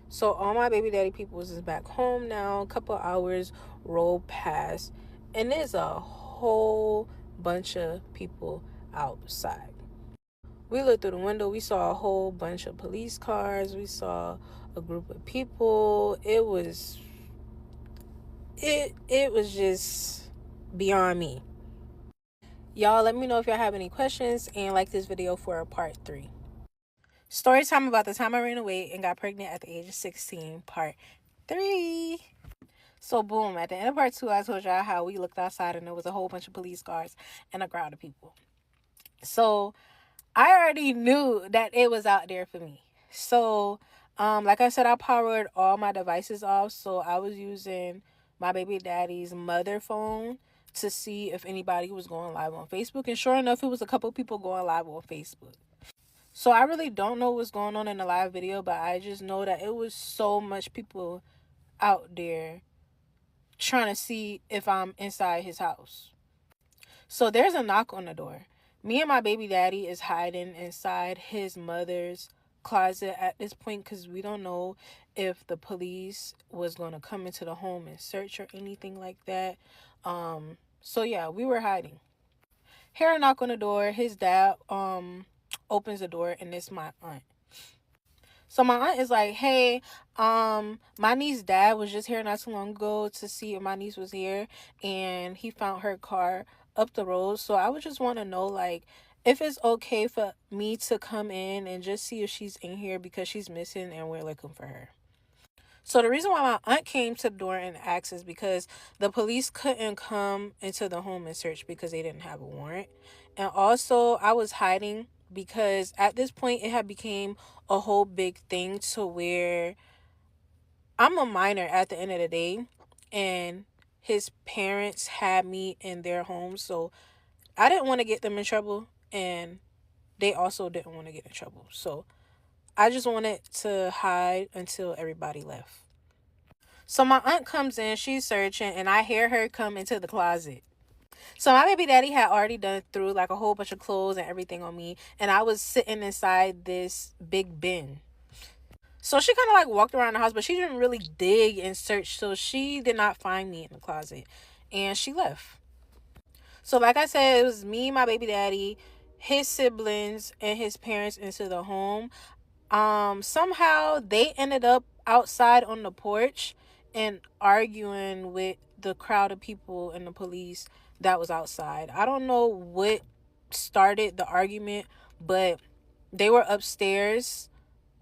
So all my baby daddy people is back home now. A couple hours rolled past, and there's a whole bunch of people outside. We looked through the window. We saw a whole bunch of police cars. We saw a group of people. It was just beyond me. Y'all, let me know if y'all have any questions and like this video for a part 3. Story time about the time I ran away and got pregnant at the age of 16, part 3. So boom, at the end of part 2, I told y'all how we looked outside and there was a whole bunch of police cars and a crowd of people. So I already knew that it was out there for me. So like I said, I powered all my devices off. So I was using my baby daddy's mother phone to see if anybody was going live on Facebook. And sure enough, it was a couple people going live on Facebook. So I really don't know what's going on in the live video, but I just know that it was so much people out there trying to see if I'm inside his house. So there's a knock on the door. Me and my baby daddy is hiding inside his mother's closet at this point because we don't know if the police was going to come into the home and search or anything like that. So yeah, we were hiding. Hear a knock on the door. His dad opens the door, and it's my aunt. So my aunt is like, hey, my niece's dad was just here not too long ago to see if my niece was here, and he found her car up the road. So I would just want to know, like, if it's okay for me to come in and just see if she's in here because she's missing and we're looking for her. So the reason why my aunt came to the door and asked is because the police couldn't come into the home and search because they didn't have a warrant. And also I was hiding because at this point it had became a whole big thing to where I'm a minor at the end of the day, and his parents had me in their home. So I didn't want to get them in trouble, and they also didn't want to get in trouble. So I just wanted to hide until everybody left. So my aunt comes in, she's searching, and I hear her come into the closet. So my baby daddy had already done through like a whole bunch of clothes and everything on me, and I was sitting inside this big bin. So she kind of like walked around the house, but she didn't really dig and search, so she did not find me in the closet, and she left. So like I said, it was me, my baby daddy, his siblings, and his parents into the home. Somehow they ended up outside on the porch and arguing with the crowd of people and the police that was outside. I don't know what started the argument, but they were upstairs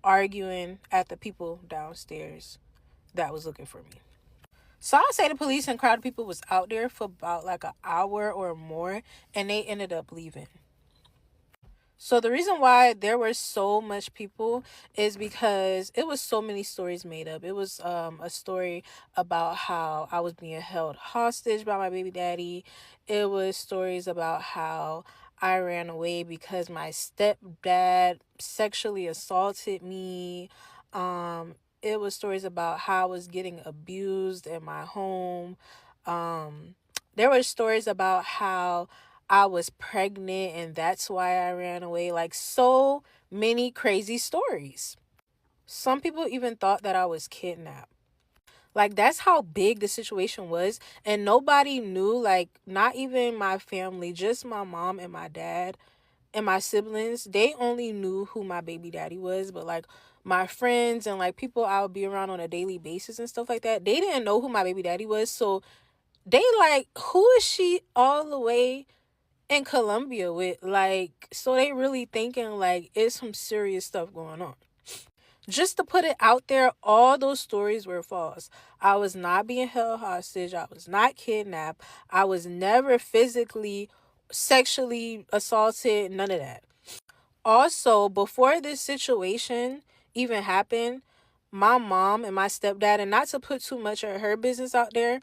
arguing at the people downstairs that was looking for me. So I'll say the police and crowd of people was out there for about like an hour or more, and they ended up leaving. So the reason why there were so much people is because it was so many stories made up. It was a story about how I was being held hostage by my baby daddy. It was stories about how I ran away because my stepdad sexually assaulted me. It was stories about how I was getting abused in my home. There were stories about how I was pregnant and that's why I ran away. Like, so many crazy stories. Some people even thought that I was kidnapped. Like, that's how big the situation was. And nobody knew, like, not even my family, just my mom and my dad and my siblings. They only knew who my baby daddy was. But, like, my friends and, like, people I would be around on a daily basis and stuff like that, they didn't know who my baby daddy was. So they like, who is she all the way in Colombia with? Like, so they really thinking like it's some serious stuff going on. Just to put it out there, all those stories were false. I was not being held hostage. I was not kidnapped. I was never physically, sexually assaulted. None of that. Also, before this situation even happened, my mom and my stepdad, and not to put too much of her business out there,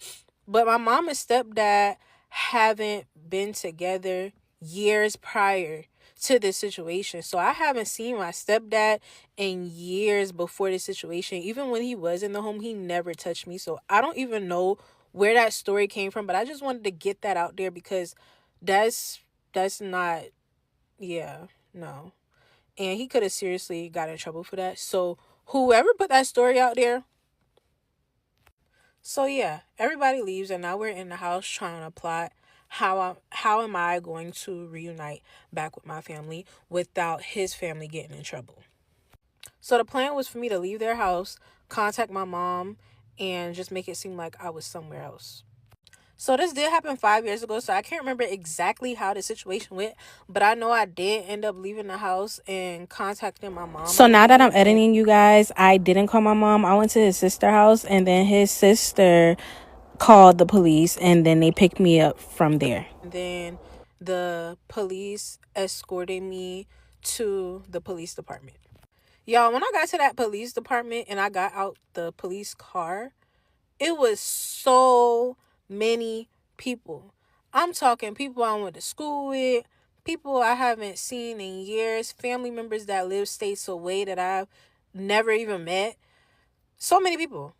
but my mom and stepdad haven't been together years prior to this situation. So I haven't seen my stepdad in years before this situation. Even when he was in the home, he never touched me. So I don't even know where that story came from, but I just wanted to get that out there because that's not, yeah, no. And he could have seriously got in trouble for that. So whoever put that story out there. So yeah, everybody leaves and now we're in the house trying to plot how am I going to reunite back with my family without his family getting in trouble. So the plan was for me to leave their house, contact my mom, and just make it seem like I was somewhere else. So this did happen 5 years ago, so I can't remember exactly how the situation went, but I know I did end up leaving the house and contacting my mom. So now that I'm editing, you guys, I didn't call my mom. I went to his sister's house, and then his sister called the police, and then they picked me up from there. And then the police escorted me to the police department. Y'all, when I got to that police department and I got out the police car, it was so many people. I'm talking people I went to school with, people I haven't seen in years, family members that live states away that I've never even met. So many people.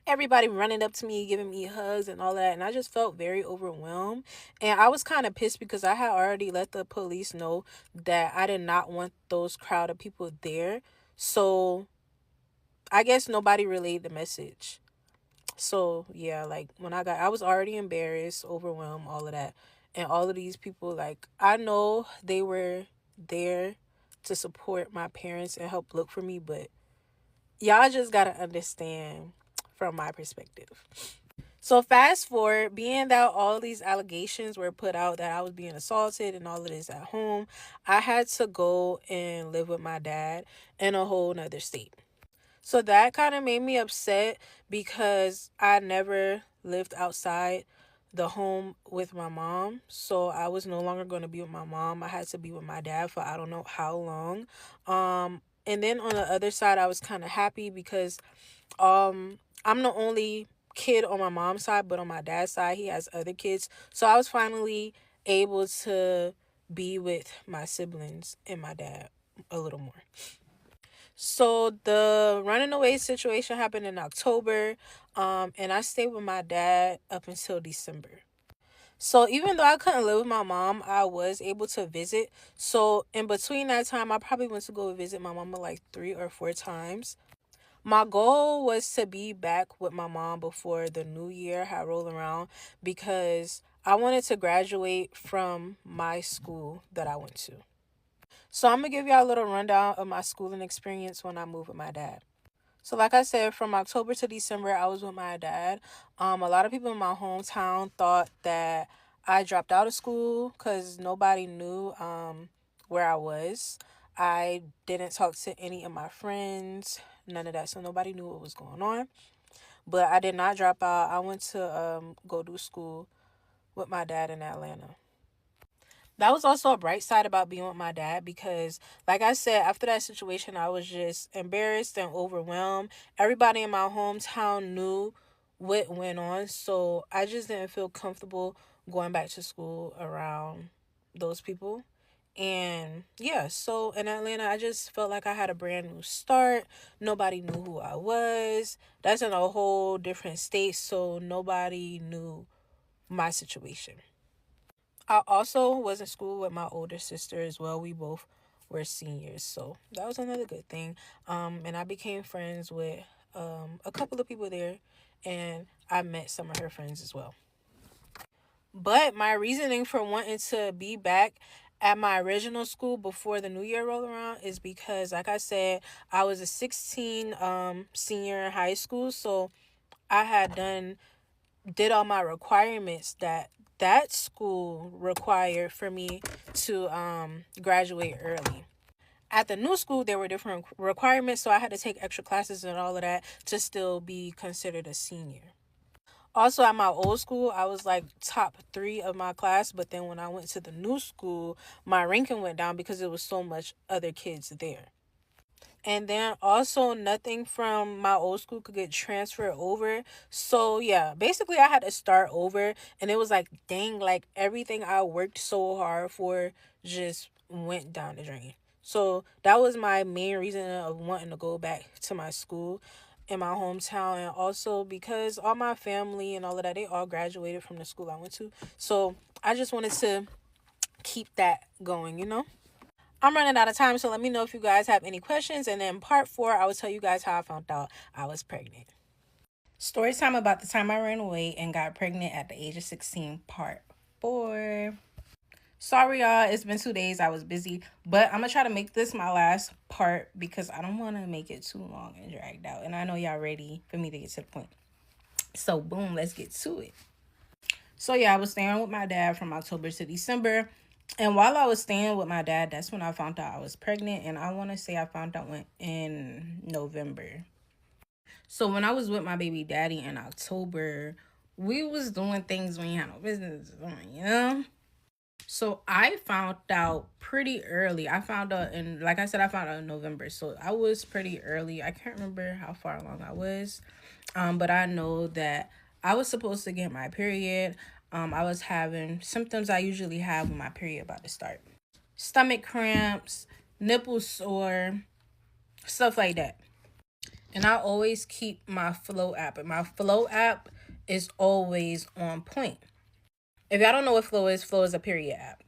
Everybody running up to me, giving me hugs and all that. And I just felt very overwhelmed. And I was kind of pissed because I had already let the police know that I did not want those crowd of people there. So I guess nobody relayed the message. So yeah, like when I was already embarrassed, overwhelmed, all of that. And all of these people, like, I know they were there to support my parents and help look for me, but y'all just gotta understand from my perspective. So fast forward, being that all these allegations were put out that I was being assaulted and all of this at home, I had to go and live with my dad in a whole nother state. So that kind of made me upset because I never lived outside the home with my mom. So I was no longer going to be with my mom. I had to be with my dad for I don't know how long. And then on the other side, I was kind of happy because I'm the only kid on my mom's side, but on my dad's side, he has other kids. So I was finally able to be with my siblings and my dad a little more. So the running away situation happened in October, and I stayed with my dad up until December. So even though I couldn't live with my mom, I was able to visit. So in between that time, I probably went to go visit my mama like 3 or 4 times. My goal was to be back with my mom before the new year had rolled around because I wanted to graduate from my school that I went to. So I'm going to give y'all a little rundown of my schooling experience when I moved with my dad. So like I said, from October to December, I was with my dad. A lot of people in my hometown thought that I dropped out of school because nobody knew where I was. I didn't talk to any of my friends, none of that. So nobody knew what was going on. But I did not drop out. I went to go do school with my dad in Atlanta. That was also a bright side about being with my dad because, like I said, after that situation, I was just embarrassed and overwhelmed. Everybody in my hometown knew what went on, so I just didn't feel comfortable going back to school around those people. And yeah, so in Atlanta, I just felt like I had a brand new start. Nobody knew who I was. That's in a whole different state, so nobody knew my situation. I also was in school with my older sister as well. We both were seniors, so that was another good thing. And I became friends with a couple of people there, and I met some of her friends as well. But my reasoning for wanting to be back at my original school before the new year rolled around is because, like I said, I was a 16 senior in high school, so I had did all my requirements that school required for me to graduate early. At the new school, there were different requirements, so I had to take extra classes and all of that to still be considered a senior. Also, at my old school, I was like top 3 of my class, but then when I went to the new school, my ranking went down because there was so much other kids there. And then also nothing from my old school could get transferred over. So yeah, basically I had to start over, and it was like, dang, like everything I worked so hard for just went down the drain. So that was my main reason of wanting to go back to my school in my hometown. And also because all my family and all of that, they all graduated from the school I went to. So I just wanted to keep that going, you know? I'm running out of time, so let me know if you guys have any questions. And then part 4, I will tell you guys how I found out I was pregnant. Story time about the time I ran away and got pregnant at the age of 16, part 4. Sorry, y'all. It's been 2 days. I was busy. But I'm going to try to make this my last part because I don't want to make it too long and dragged out. And I know y'all ready for me to get to the point. So, boom, let's get to it. So, yeah, I was staying with my dad from October to December. And while I was staying with my dad, that's when I found out I was pregnant. And I want to say I found out in November. So, when I was with my baby daddy in October, we was doing things we had no business doing, you know? So I found out pretty early. I found out like I said, I found out in November. So I was pretty early. I can't remember how far along I was. But I know that I was supposed to get my period. I was having symptoms I usually have when my period about to start. Stomach cramps, nipple sore, stuff like that. And I always keep my Flow app. And my Flow app is always on point. If y'all don't know what Flow is a period app.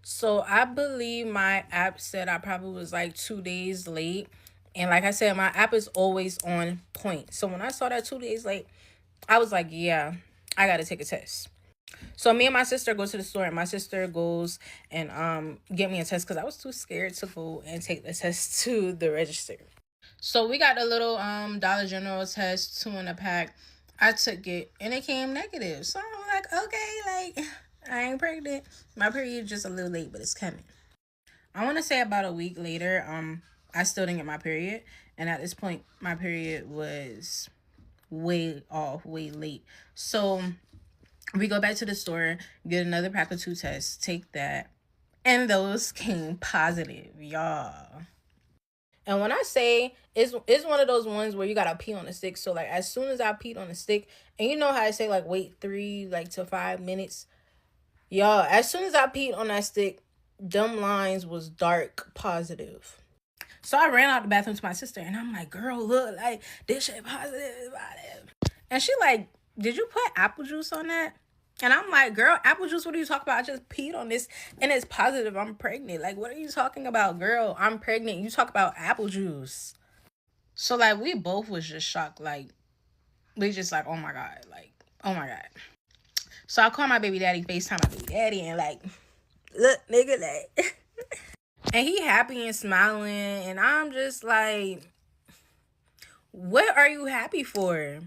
So I believe my app said I probably was like 2 days late. And like I said, my app is always on point. So when I saw that 2 days late, I was like, yeah, I got to take a test. So me and my sister go to the store, and my sister goes and get me a test because I was too scared to go and take the test to the register. So we got the little Dollar General test, 2 in a pack. I took it and it came negative. So I'm like, okay, like I ain't pregnant. My period just a little late, but it's coming. I want to say about a week later, I still didn't get my period. And at this point, my period was way off, way late. So we go back to the store, get another pack of 2 tests, take that. And those came positive, y'all. And when I say it's one of those ones where you gotta pee on the stick. So like as soon as I peed on the stick, and you know how I say like wait 3 to 5 minutes, y'all. As soon as I peed on that stick, dumb lines was dark positive. So I ran out the bathroom to my sister, and I'm like, "Girl, look, like this shit positive." And she like, "Did you put apple juice on that?" And I'm like, girl, apple juice, what are you talking about? I just peed on this and it's positive. I'm pregnant. Like, what are you talking about, girl? I'm pregnant. You talk about apple juice. So, like, we both was just shocked. Like, we just like, oh my God. Like, oh my God. So I call my baby daddy, FaceTime my baby daddy, and like, look, nigga, like. And he happy and smiling. And I'm just like, what are you happy for?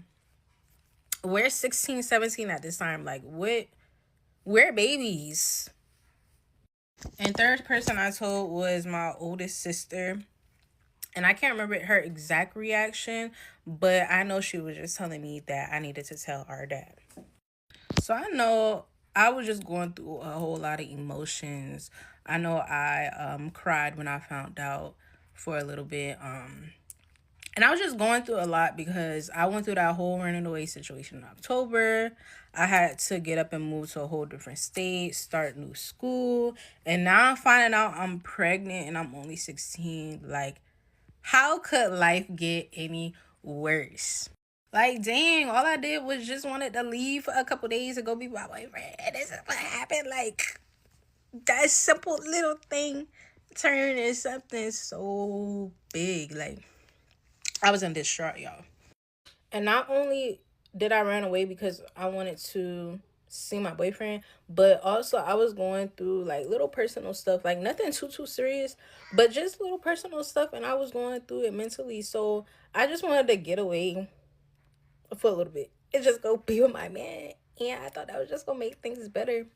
We're 16, 17 at this time. Like, what? We're babies. And third person I told was my oldest sister. And I can't remember her exact reaction, but I know she was just telling me that I needed to tell our dad. So I know I was just going through a whole lot of emotions. I know I cried when I found out for a little bit. And I was just going through a lot because I went through that whole running away situation in October. I had to get up and move to a whole different state, start new school. And now I'm finding out I'm pregnant and I'm only 16. Like, how could life get any worse? Like, dang, all I did was just wanted to leave for a couple days and go be my boyfriend. And this is what happened. Like, that simple little thing turned into something so big. Like, I was in distraught, y'all. And not only did I run away because I wanted to see my boyfriend, but also I was going through like little personal stuff, like nothing too serious, but just little personal stuff, and I was going through it mentally. So I just wanted to get away for a little bit and just go be with my man. Yeah, I thought that was just gonna make things better.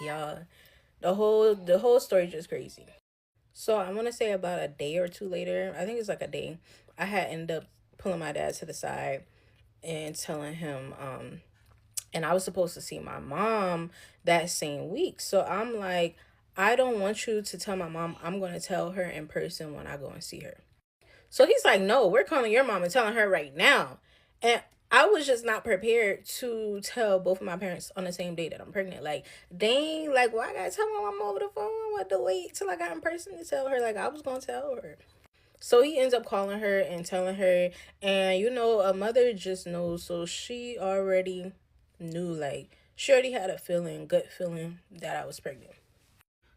Yeah, the whole story just crazy. So I want to say about a day or two later, I think it's like a day, I had ended up pulling my dad to the side and telling him, and I was supposed to see my mom that same week. So I'm like, I don't want you to tell my mom. I'm going to tell her in person when I go and see her. So he's like, no, we're calling your mom and telling her right now. And I was just not prepared to tell both of my parents on the same day that I'm pregnant. Like, dang, like, why I gotta tell my mom over the phone? I had to wait till I got in person to tell her. Like, I was gonna tell her. So he ends up calling her and telling her, and a mother just knows. So she already knew, like, she already had a feeling, gut feeling that I was pregnant.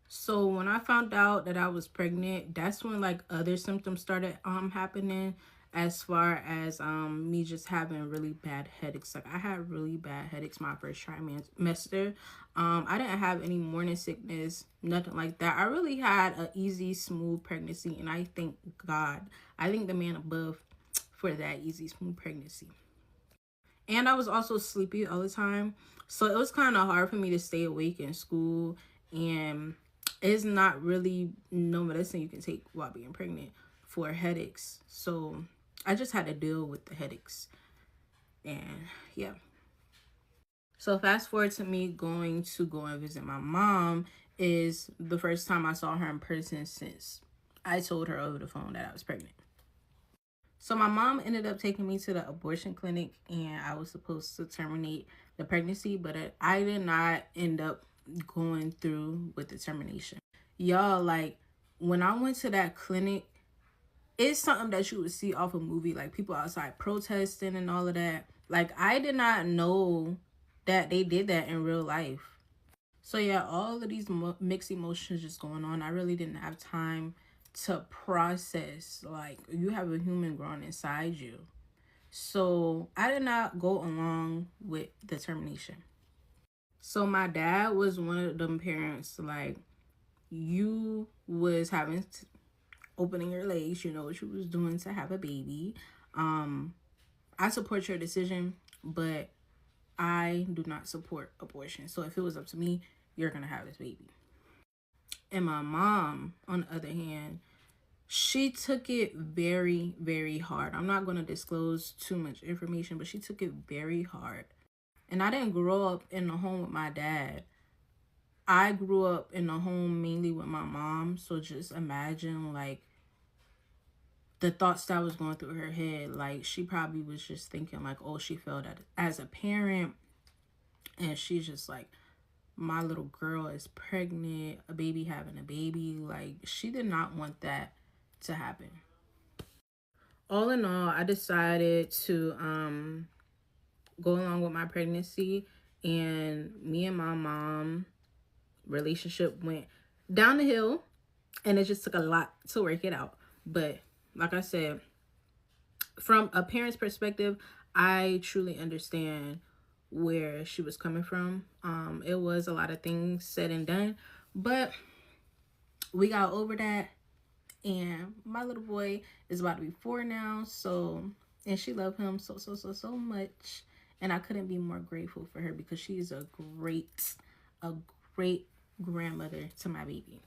So when I found out that I was pregnant, that's when like other symptoms started happening, as far as me just having really bad headaches. Like I had really bad headaches my first trimester. I didn't have any morning sickness, nothing like that. I really had a easy, smooth pregnancy, and I thank God. I thank the man above for that easy, smooth pregnancy. And I was also sleepy all the time. So it was kind of hard for me to stay awake in school. And it's not really no medicine you can take while being pregnant for headaches. So I just had to deal with the headaches. And yeah. So fast forward to me going to go and visit my mom is the first time I saw her in person since I told her over the phone that I was pregnant. So my mom ended up taking me to the abortion clinic, and I was supposed to terminate the pregnancy, but I did not end up going through with the termination. Y'all, like, when I went to that clinic, it's something that you would see off a movie, like people outside protesting and all of that. Like, I did not know that they did that in real life. So yeah, all of these mixed emotions just going on. I really didn't have time to process, like, you have a human growing inside you. So I did not go along with the termination. So my dad was one of them parents, like, you was having opening your legs, you know what you was doing to have a baby. I support your decision, but I do not support abortion. So if it was up to me, you're gonna have this baby. And my mom, on the other hand, she took it very, very hard. I'm not going to disclose too much information, but she took it very hard. And I didn't grow up in a home with my dad. I grew up in a home mainly with my mom. So just imagine, like, the thoughts that was going through her head. Like, she probably was just thinking, like, oh, she failed as a parent. And she's just like, my little girl is pregnant, a baby having a baby. Like, she did not want that to happen. All in all, I decided to go along with my pregnancy, and me and my mom relationship went down the hill, and it just took a lot to work it out. But like I said, from a parent's perspective, I truly understand where she was coming from. It was a lot of things said and done, but we got over that. And my little boy is about to be 4 now, and she loved him so much. And I couldn't be more grateful for her, because she is a great grandmother to my baby.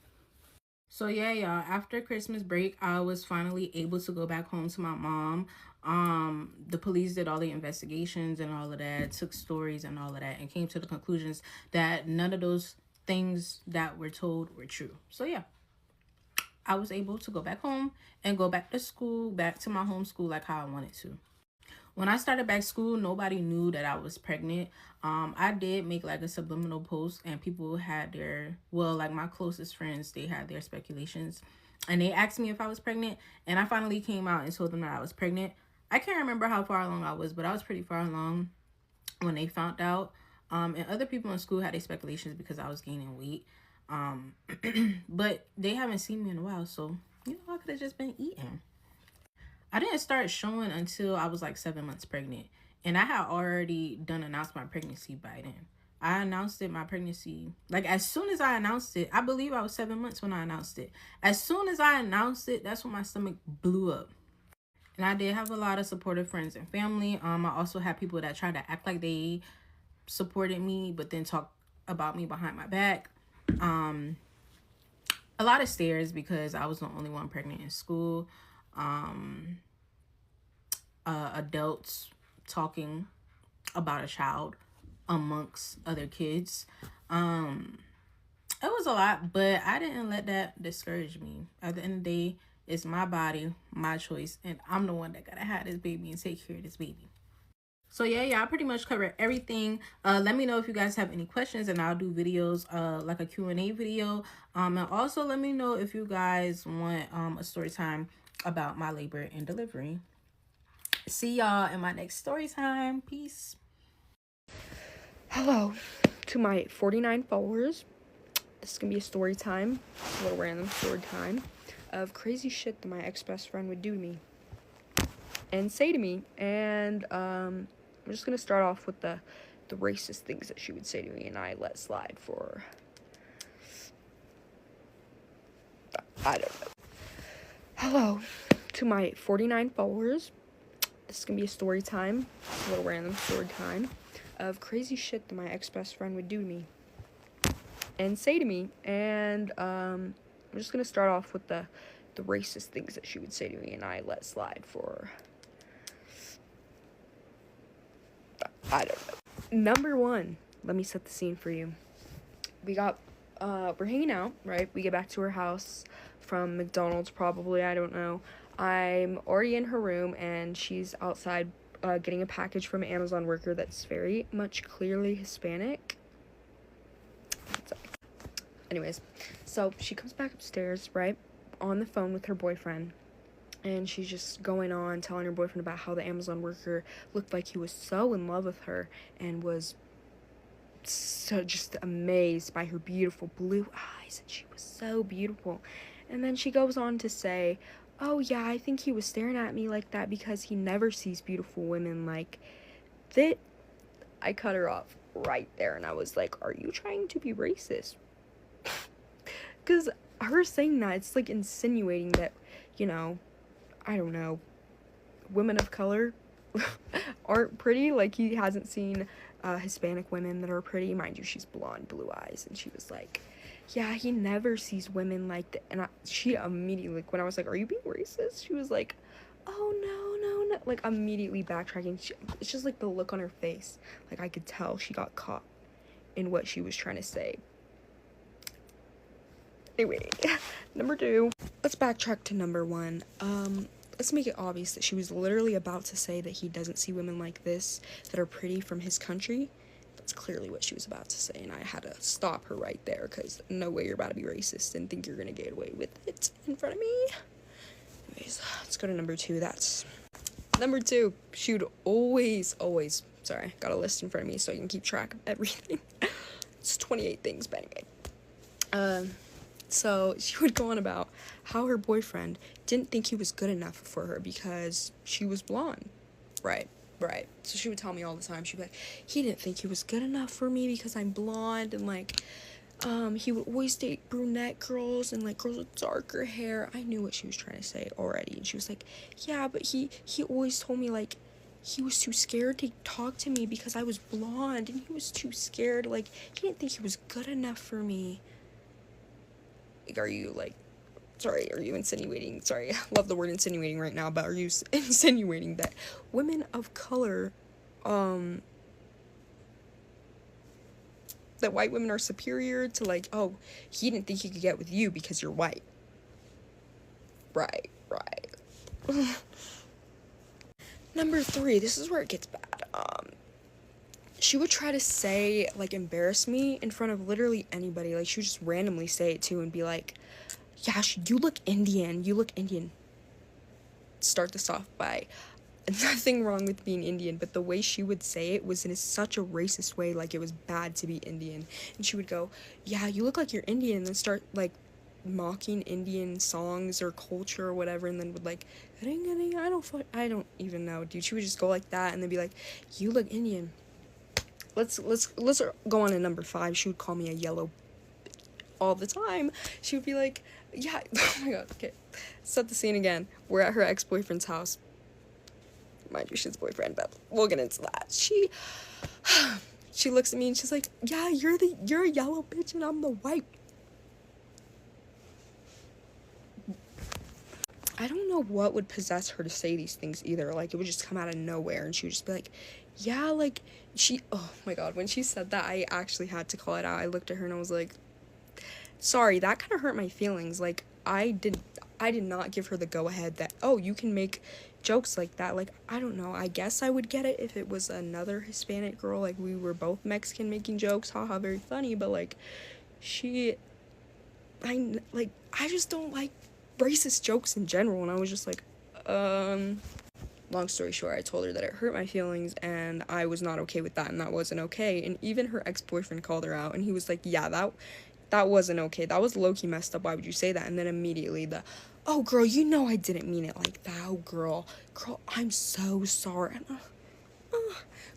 So yeah, y'all, after Christmas break, I was finally able to go back home to my mom. The police did all the investigations and all of that, took stories and all of that, and came to the conclusions that none of those things that were told were true. So yeah, I was able to go back home and go back to school, back to my home school, like how I wanted to. When I started back school, nobody knew that I was pregnant. I did make like a subliminal post, and people had like my closest friends, they had their speculations, and they asked me if I was pregnant, and I finally came out and told them that I was pregnant. I can't remember how far along I was, but I was pretty far along when they found out. And other people in school had their speculations because I was gaining weight. But they haven't seen me in a while, so I could have just been eating. I didn't start showing until I was like 7 months pregnant, and I had already announced my pregnancy by then. I announced my pregnancy, like, as soon as I announced it. I believe I was 7 months when I announced it. As soon as I announced it, that's when my stomach blew up. And I did have a lot of supportive friends and family. I also had people that tried to act like they supported me, but then talk about me behind my back. A lot of stares because I was the only one pregnant in school. Adults talking about a child amongst other kids. It was a lot, but I didn't let that discourage me. At the end of the day, it's my body, my choice, and I'm the one that gotta have this baby and take care of this baby. So yeah, I pretty much covered everything. Let me know if you guys have any questions, and I'll do videos like a Q&A video. And also let me know if you guys want a story time about my labor and delivery. See y'all in my next story time. Peace. Hello to my 49 followers. This is gonna be a story time, a little random story time of crazy shit that my ex-best friend would do to me and say to me. And I'm just gonna start off with the racist things that she would say to me, and I let slide for, I don't know. Hello to my 49 followers. This is gonna be a story time, a little random story time of crazy shit that my ex-best friend would do to me and say to me. And I'm just gonna start off with the racist things that she would say to me, and I let slide for, I don't know. Number one, let me set the scene for you. We're hanging out, right? We get back to her house from McDonald's, probably, I don't know. I'm already in her room, and she's outside getting a package from an Amazon worker that's very much clearly Hispanic. Anyways, so she comes back upstairs, right, on the phone with her boyfriend, and she's just going on telling her boyfriend about how the Amazon worker looked like he was so in love with her and was so just amazed by her beautiful blue eyes, and she was so beautiful. And then she goes on to say, oh yeah, I think he was staring at me like that because he never sees beautiful women like that. I cut her off right there, and I was like, are you trying to be racist? Because her saying that, it's like insinuating that, you know, I don't know, women of color aren't pretty. Like, he hasn't seen Hispanic women that are pretty. Mind you, she's blonde, blue eyes. And she was like, yeah, he never sees women like that. And she immediately, like, when I was like, are you being racist? She was like, oh, no. Like, immediately backtracking. It's just like the look on her face. Like, I could tell she got caught in what she was trying to say. Anyway, number two. Let's backtrack to number one. Let's make it obvious that she was literally about to say that he doesn't see women like this that are pretty from his country. That's clearly what she was about to say, and I had to stop her right there, because no way you're about to be racist and think you're gonna get away with it in front of me. Anyways, let's go to number two. That's number two. She would always, sorry, got a list in front of me so I can keep track of everything. It's 28 things, but anyway. So she would go on about how her boyfriend didn't think he was good enough for her because she was blonde. Right. So she would tell me all the time, she'd be like, he didn't think he was good enough for me because I'm blonde, and like, he would always date brunette girls and like girls with darker hair. I knew what she was trying to say already, and she was like, yeah, but he always told me like he was too scared to talk to me because I was blonde, and he was too scared, like he didn't think he was good enough for me. Like, are you insinuating, sorry, I love the word insinuating right now, but are you insinuating that women of color, that white women are superior to, like, oh, he didn't think he could get with you because you're white? Right. Number three, this is where it gets bad. She would try to say, like, embarrass me in front of literally anybody. Like, she would just randomly say it too and be like, yeah, you look Indian. Start this off by, nothing wrong with being Indian, but the way she would say it was in such a racist way, like it was bad to be Indian. And she would go, yeah, you look like you're Indian, and then start, like, mocking Indian songs or culture or whatever, and then would, like, I don't even know, dude. She would just go like that and then be like, you look Indian. Let's go on to number five. She would call me a yellow all the time. She would be like, yeah, oh my god, okay, set the scene again. We're at her ex-boyfriend's house. Mind you, she's boyfriend, but we'll get into that. She looks at me and she's like, yeah, you're a yellow bitch and I'm the white. I don't know what would possess her to say these things either. Like, it would just come out of nowhere, and she would just be like, yeah, like, oh my god, when she said that, I actually had to call it out. I looked at her and I was like, sorry, that kind of hurt my feelings. Like, I did not give her the go-ahead that, oh, you can make jokes like that, like, I don't know, I guess I would get it if it was another Hispanic girl, like we were both Mexican making jokes, haha, very funny, but like I just don't like racist jokes in general, and I was just like, long story short, I told her that it hurt my feelings and I was not okay with that, and that wasn't okay. And even her ex-boyfriend called her out, and he was like, yeah, that wasn't okay, that was low-key messed up, why would you say that? And then immediately oh girl, you know I didn't mean it like that. Oh girl, I'm so sorry.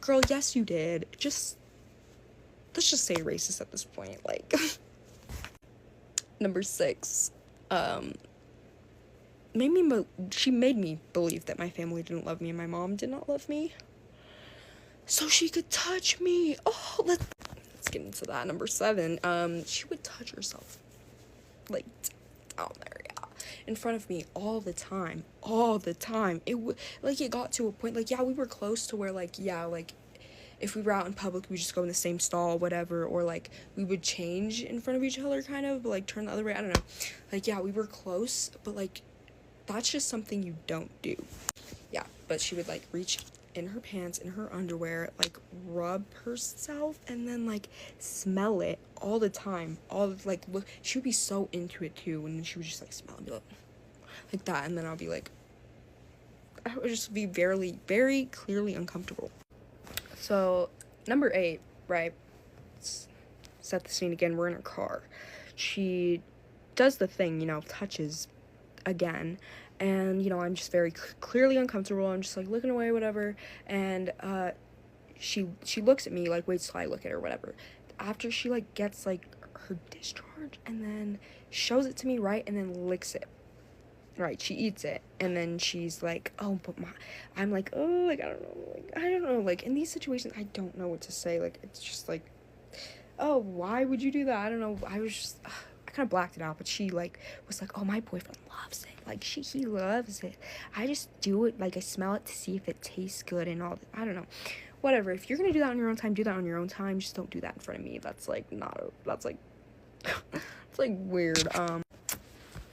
Girl, yes you did. Just let's just say racist at this point. Like, number 6, she made me believe that my family didn't love me and my mom did not love me, so she could touch me. Oh, let's get into that. Number 7, she would touch herself, like, down there, yeah, in front of me all the time. It got to a point, like, yeah, we were close to where, like, yeah, like, if we were out in public, we just go in the same stall, whatever, or like we would change in front of each other, kind of, but like turn the other way. I don't know. Like, yeah, we were close, but like that's just something you don't do. Yeah, but she would like reach in her pants, in her underwear, like rub herself, and then like smell it all the time. Like, look, she would be so into it too, and she would just like smell and be like that, and then I'll be like, I would just be very, very clearly uncomfortable. So, number 8, right? Let's set the scene again. We're in her car. She does the thing, touches again. And, I'm just very clearly uncomfortable. I'm just, like, looking away, whatever. And, she looks at me, like, waits till I look at her, whatever. After she, like, gets, like, her discharge, and then shows it to me, right? And then licks it. Right, she eats it, and then she's like, oh, but I'm like, oh, like, I don't know, like, in these situations, I don't know what to say, like, it's just like, oh, why would you do that? I don't know, I was just, I kind of blacked it out, but she, like, was like, oh, my boyfriend loves it, like, he loves it, I just do it, like, I smell it to see if it tastes good and all that, I don't know, whatever, if you're gonna do that on your own time, do that on your own time, just don't do that in front of me, that's, like, that's, like, it's, like, weird,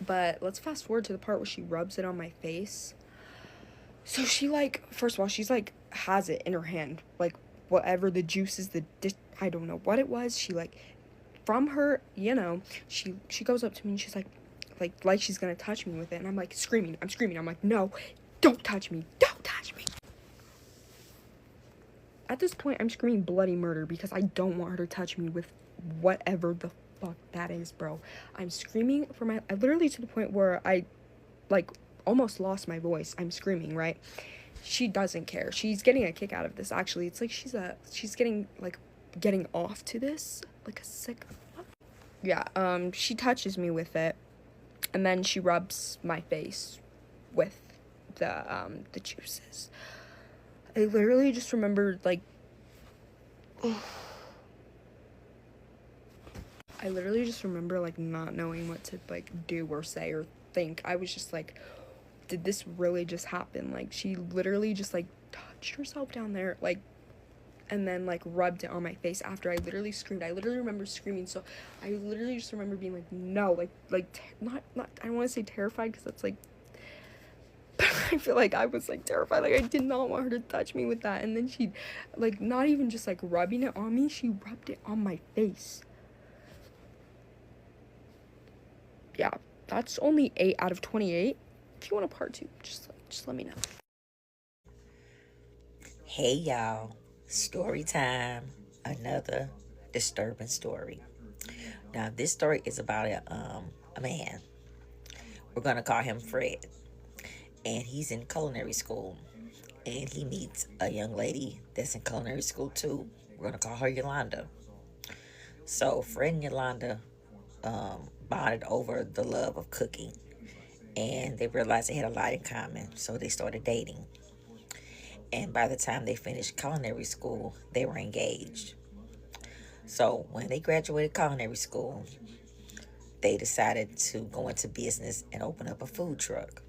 But let's fast forward to the part where she rubs it on my face. So she, like, first of all, she's, like, has it in her hand. Like, whatever the juice is, I don't know what it was. She, like, from her, she goes up to me and she's, like she's gonna touch me with it. And I'm, like, screaming. I'm like, no, don't touch me. Don't touch me. At this point, I'm screaming bloody murder because I don't want her to touch me with whatever the fuck that is, bro. I'm screaming I literally, to the point where I, like, almost lost my voice. I'm screaming, right? She doesn't care. She's getting a kick out of this, actually. It's like she's getting, like, getting off to this, like a sick. Yeah, she touches me with it, and then she rubs my face with the juices. I literally just remembered, like, I literally just remember, like, not knowing what to, like, do or say or think. I was just like, did this really just happen? Like, she literally just, like, touched herself down there, like, and then, like, rubbed it on my face after I literally screamed. I literally remember screaming, so I literally just remember being like, no, not, I don't want to say terrified, because that's, like, I feel like I was, like, terrified. Like, I did not want her to touch me with that. And then she, like, not even just, like, rubbing it on me, she rubbed it on my face. Yeah, that's only 8 out of 28. If you want a part 2, just let me know. Hey y'all, story time. Another disturbing story. Now this story is about a man. We're gonna call him Fred, and he's in culinary school, and he meets a young lady that's in culinary school too. We're gonna call her Yolanda. So Fred and Yolanda bonded over the love of cooking, and they realized they had a lot in common, so they started dating. And by the time they finished culinary school, they were engaged. So when they graduated culinary school, they decided to go into business and open up a food truck.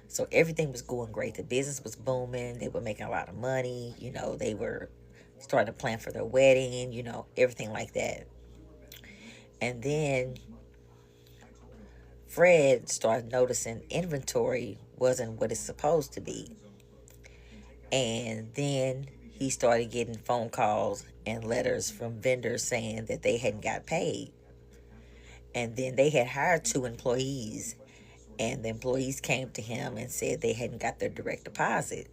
So everything was going great. The business was booming. They were making a lot of money. They were starting to plan for their wedding, everything like that. And then Fred started noticing inventory wasn't what it's supposed to be. And then he started getting phone calls and letters from vendors saying that they hadn't got paid. And then they had hired 2 employees, and the employees came to him and said they hadn't got their direct deposit.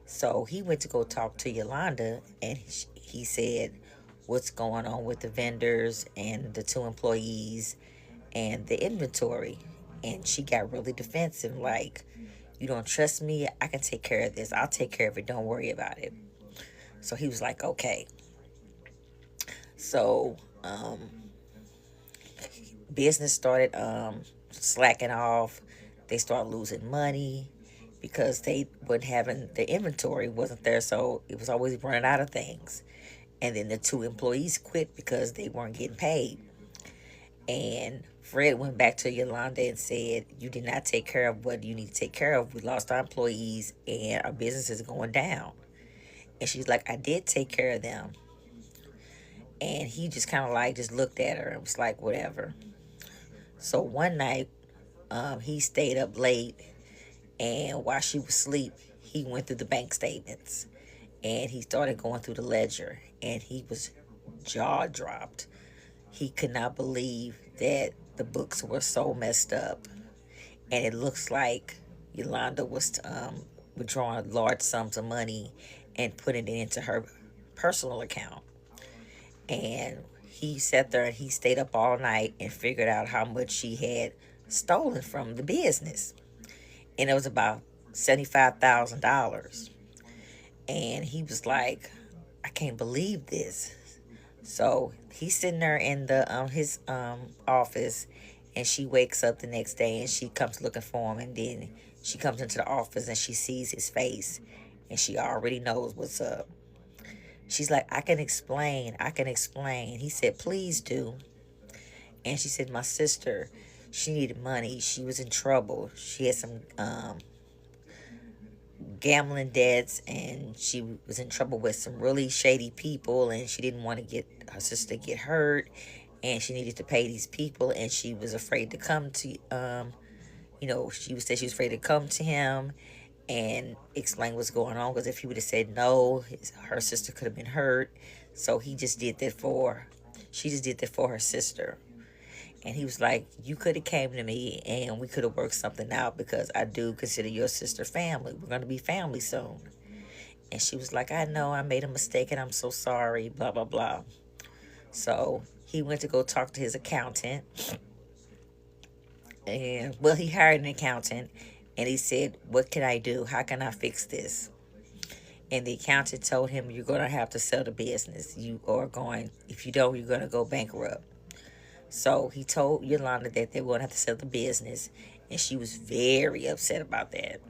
So he went to go talk to Yolanda, and he said, what's going on with the vendors and the 2 employees and the inventory? And she got really defensive, like, you don't trust me? I can take care of this. I'll take care of it. Don't worry about it. So he was like, okay. So business started slacking off. They started losing money because they weren't having, the inventory wasn't there, so it was always running out of things. And then the 2 employees quit because they weren't getting paid. And Fred went back to Yolanda and said, you did not take care of what you need to take care of. We lost our employees and our business is going down. And she's like, I did take care of them. And he just kind of like just looked at her and was like, whatever. So one night, he stayed up late, and while she was asleep, he went through the bank statements, and he started going through the ledger, and he was jaw dropped. He could not believe that the books were so messed up, and it looks like Yolanda was withdrawing large sums of money and putting it into her personal account. And he sat there and he stayed up all night and figured out how much she had stolen from the business. And it was about $75,000. And he was like, I can't believe this. So he's sitting there in the his office, and she wakes up the next day and she comes looking for him, and then she comes into the office and she sees his face and she already knows what's up. She's like, I can explain. He said, please do. And she said, my sister, she needed money. She was in trouble. She had some gambling debts, and she was in trouble with some really shady people, and she didn't want to get her sister get hurt, and she needed to pay these people, and she was afraid to come to, she said she was afraid to come to him and explain what's going on, because if he would have said no, her sister could have been hurt. So she just did that for her sister. And he was like, you could have came to me and we could have worked something out, because I do consider your sister family. We're going to be family soon. And she was like, I know I made a mistake and I'm so sorry, blah, blah, blah. So he went to go talk to his accountant. And, well, he hired an accountant. And he said, what can I do? How can I fix this? And the accountant told him, you're going to have to sell the business. If you don't, you're going to go bankrupt. So he told Yolanda that they were going to have to sell the business. And she was very upset about that.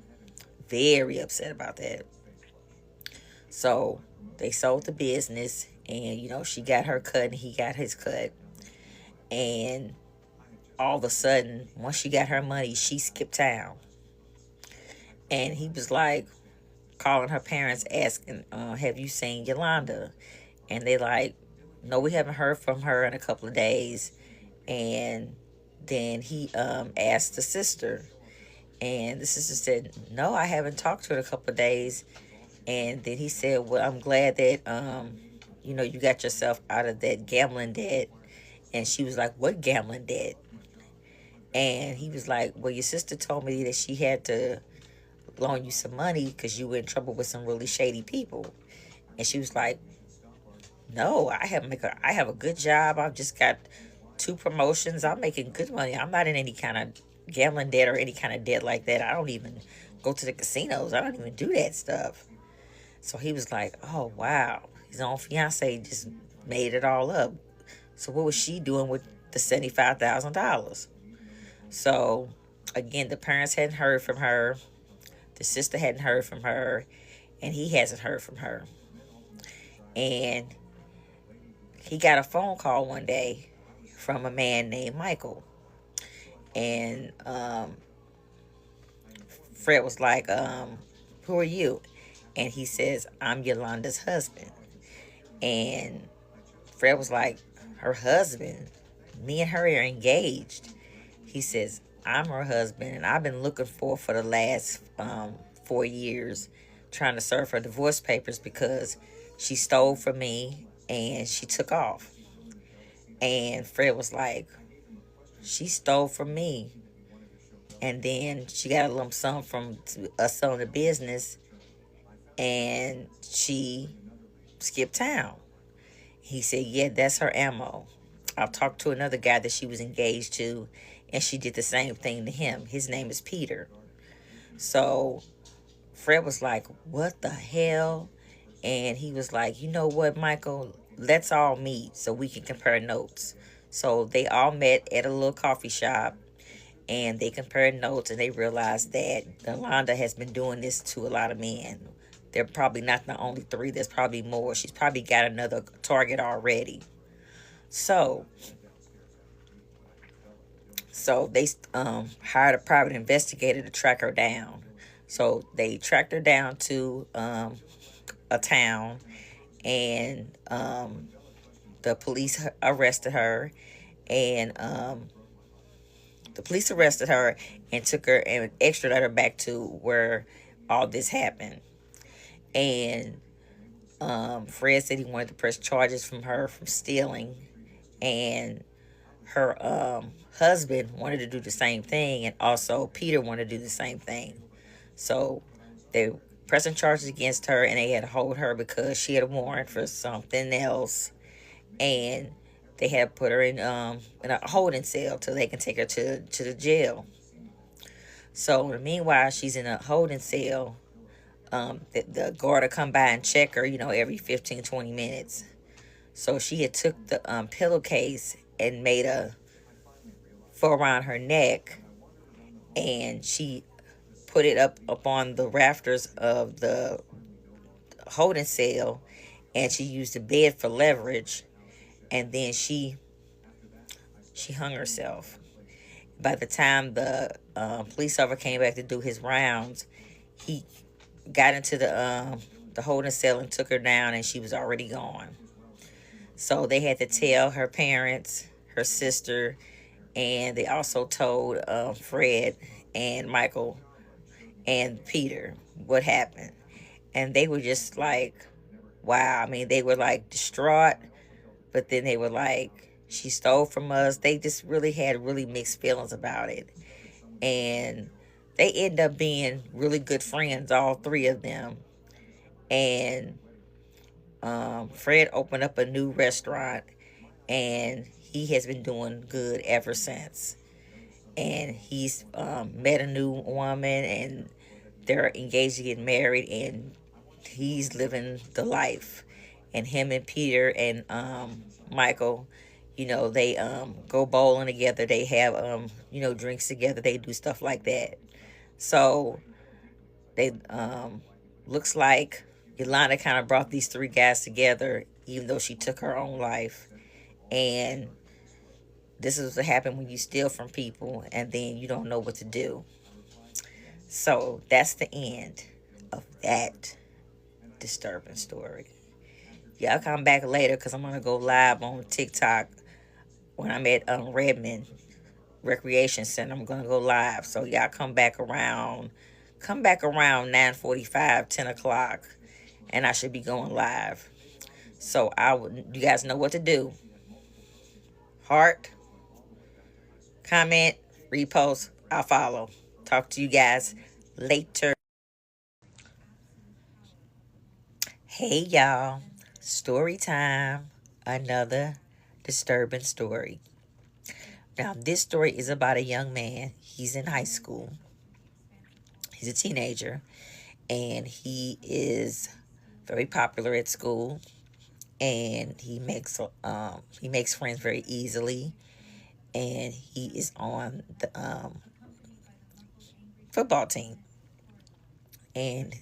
Very upset about that. So they sold the business. And, she got her cut and he got his cut. And all of a sudden, once she got her money, she skipped town. And he was like calling her parents asking, have you seen Yolanda? And they like, no, we haven't heard from her in a couple of days. And then he asked the sister. And the sister said, no, I haven't talked to her in a couple of days. And then he said, well, I'm glad that, you got yourself out of that gambling debt. And she was like, what gambling debt? And he was like, well, your sister told me that she had to loan you some money because you were in trouble with some really shady people. And she was like, no, I have a good job. I've just got 2 promotions. I'm making good money. I'm not in any kind of gambling debt or any kind of debt like that. I don't even go to the casinos. I don't even do that stuff. So he was like, oh, wow. His own fiance just made it all up. So what was she doing with the $75,000? So, again, the parents hadn't heard from her. The sister hadn't heard from her. And he hasn't heard from her. And he got a phone call one day from a man named Michael. And Fred was like, who are you? And he says, I'm Yolanda's husband. And Fred was like, her husband? Me and her are engaged. He says, I'm her husband, and I've been looking for the last 4 years, trying to serve her divorce papers because she stole from me and she took off. And Fred was like, she stole from me. And then she got a lump sum from us selling the business, and she skipped town. He said, yeah, that's her ammo. I've talked to another guy that she was engaged to, and she did the same thing to him. His name is Peter. So Fred was like, what the hell? And he was like, you know what, Michael? Let's all meet so we can compare notes. So they all met at a little coffee shop, and they compared notes, and they realized that Yolanda has been doing this to a lot of men. They're probably not the only three. There's probably more. She's probably got another target already. So they hired a private investigator to track her down. So they tracked her down to a town, and the police arrested her, and took her and extradited her back to where all this happened. And Fred said he wanted to press charges from her from stealing, and her husband wanted to do the same thing, and also Peter wanted to do the same thing. So they pressing charges against her, and they had to hold her because she had a warrant for something else, and they had put her in a holding cell till they can take her to the jail. So meanwhile, she's in a holding cell. The guard will come by and check her, every 15-20 minutes. So she had took the pillowcase and made a fur around her neck, and she put it up on the rafters of the holding cell, and she used the bed for leverage, and then she hung herself. By the time the police officer came back to do his rounds, he got into the holding cell and took her down, and she was already gone. So they had to tell her parents, her sister, and they also told Fred and Michael and Peter what happened. And they were just like, wow. I mean, they were like distraught, but then they were like, she stole from us. They just really had really mixed feelings about it. And they end up being really good friends, all three of them. And Fred opened up a new restaurant, and he has been doing good ever since. And he's met a new woman, and they're engaged to get married, and he's living the life. And him and Peter and Michael, they go bowling together. They have drinks together. They do stuff like that. So they looks like Yolanda kind of brought these three guys together, even though she took her own life. And this is what happens when you steal from people and then you don't know what to do. So that's the end of that disturbing story. Y'all come back later because I'm going to go live on TikTok when I'm at Redmond Recreation Center. I'm going to go live. So y'all come back around 9:45, 10 o'clock, and I should be going live. So you guys know what to do. Heart, comment, repost, I'll follow. Talk to you guys later. Hey y'all, story time, another disturbing story. Now this story is about a young man. He's in high school. He's a teenager, and he is very popular at school, and he makes friends very easily, and he is on the football team, and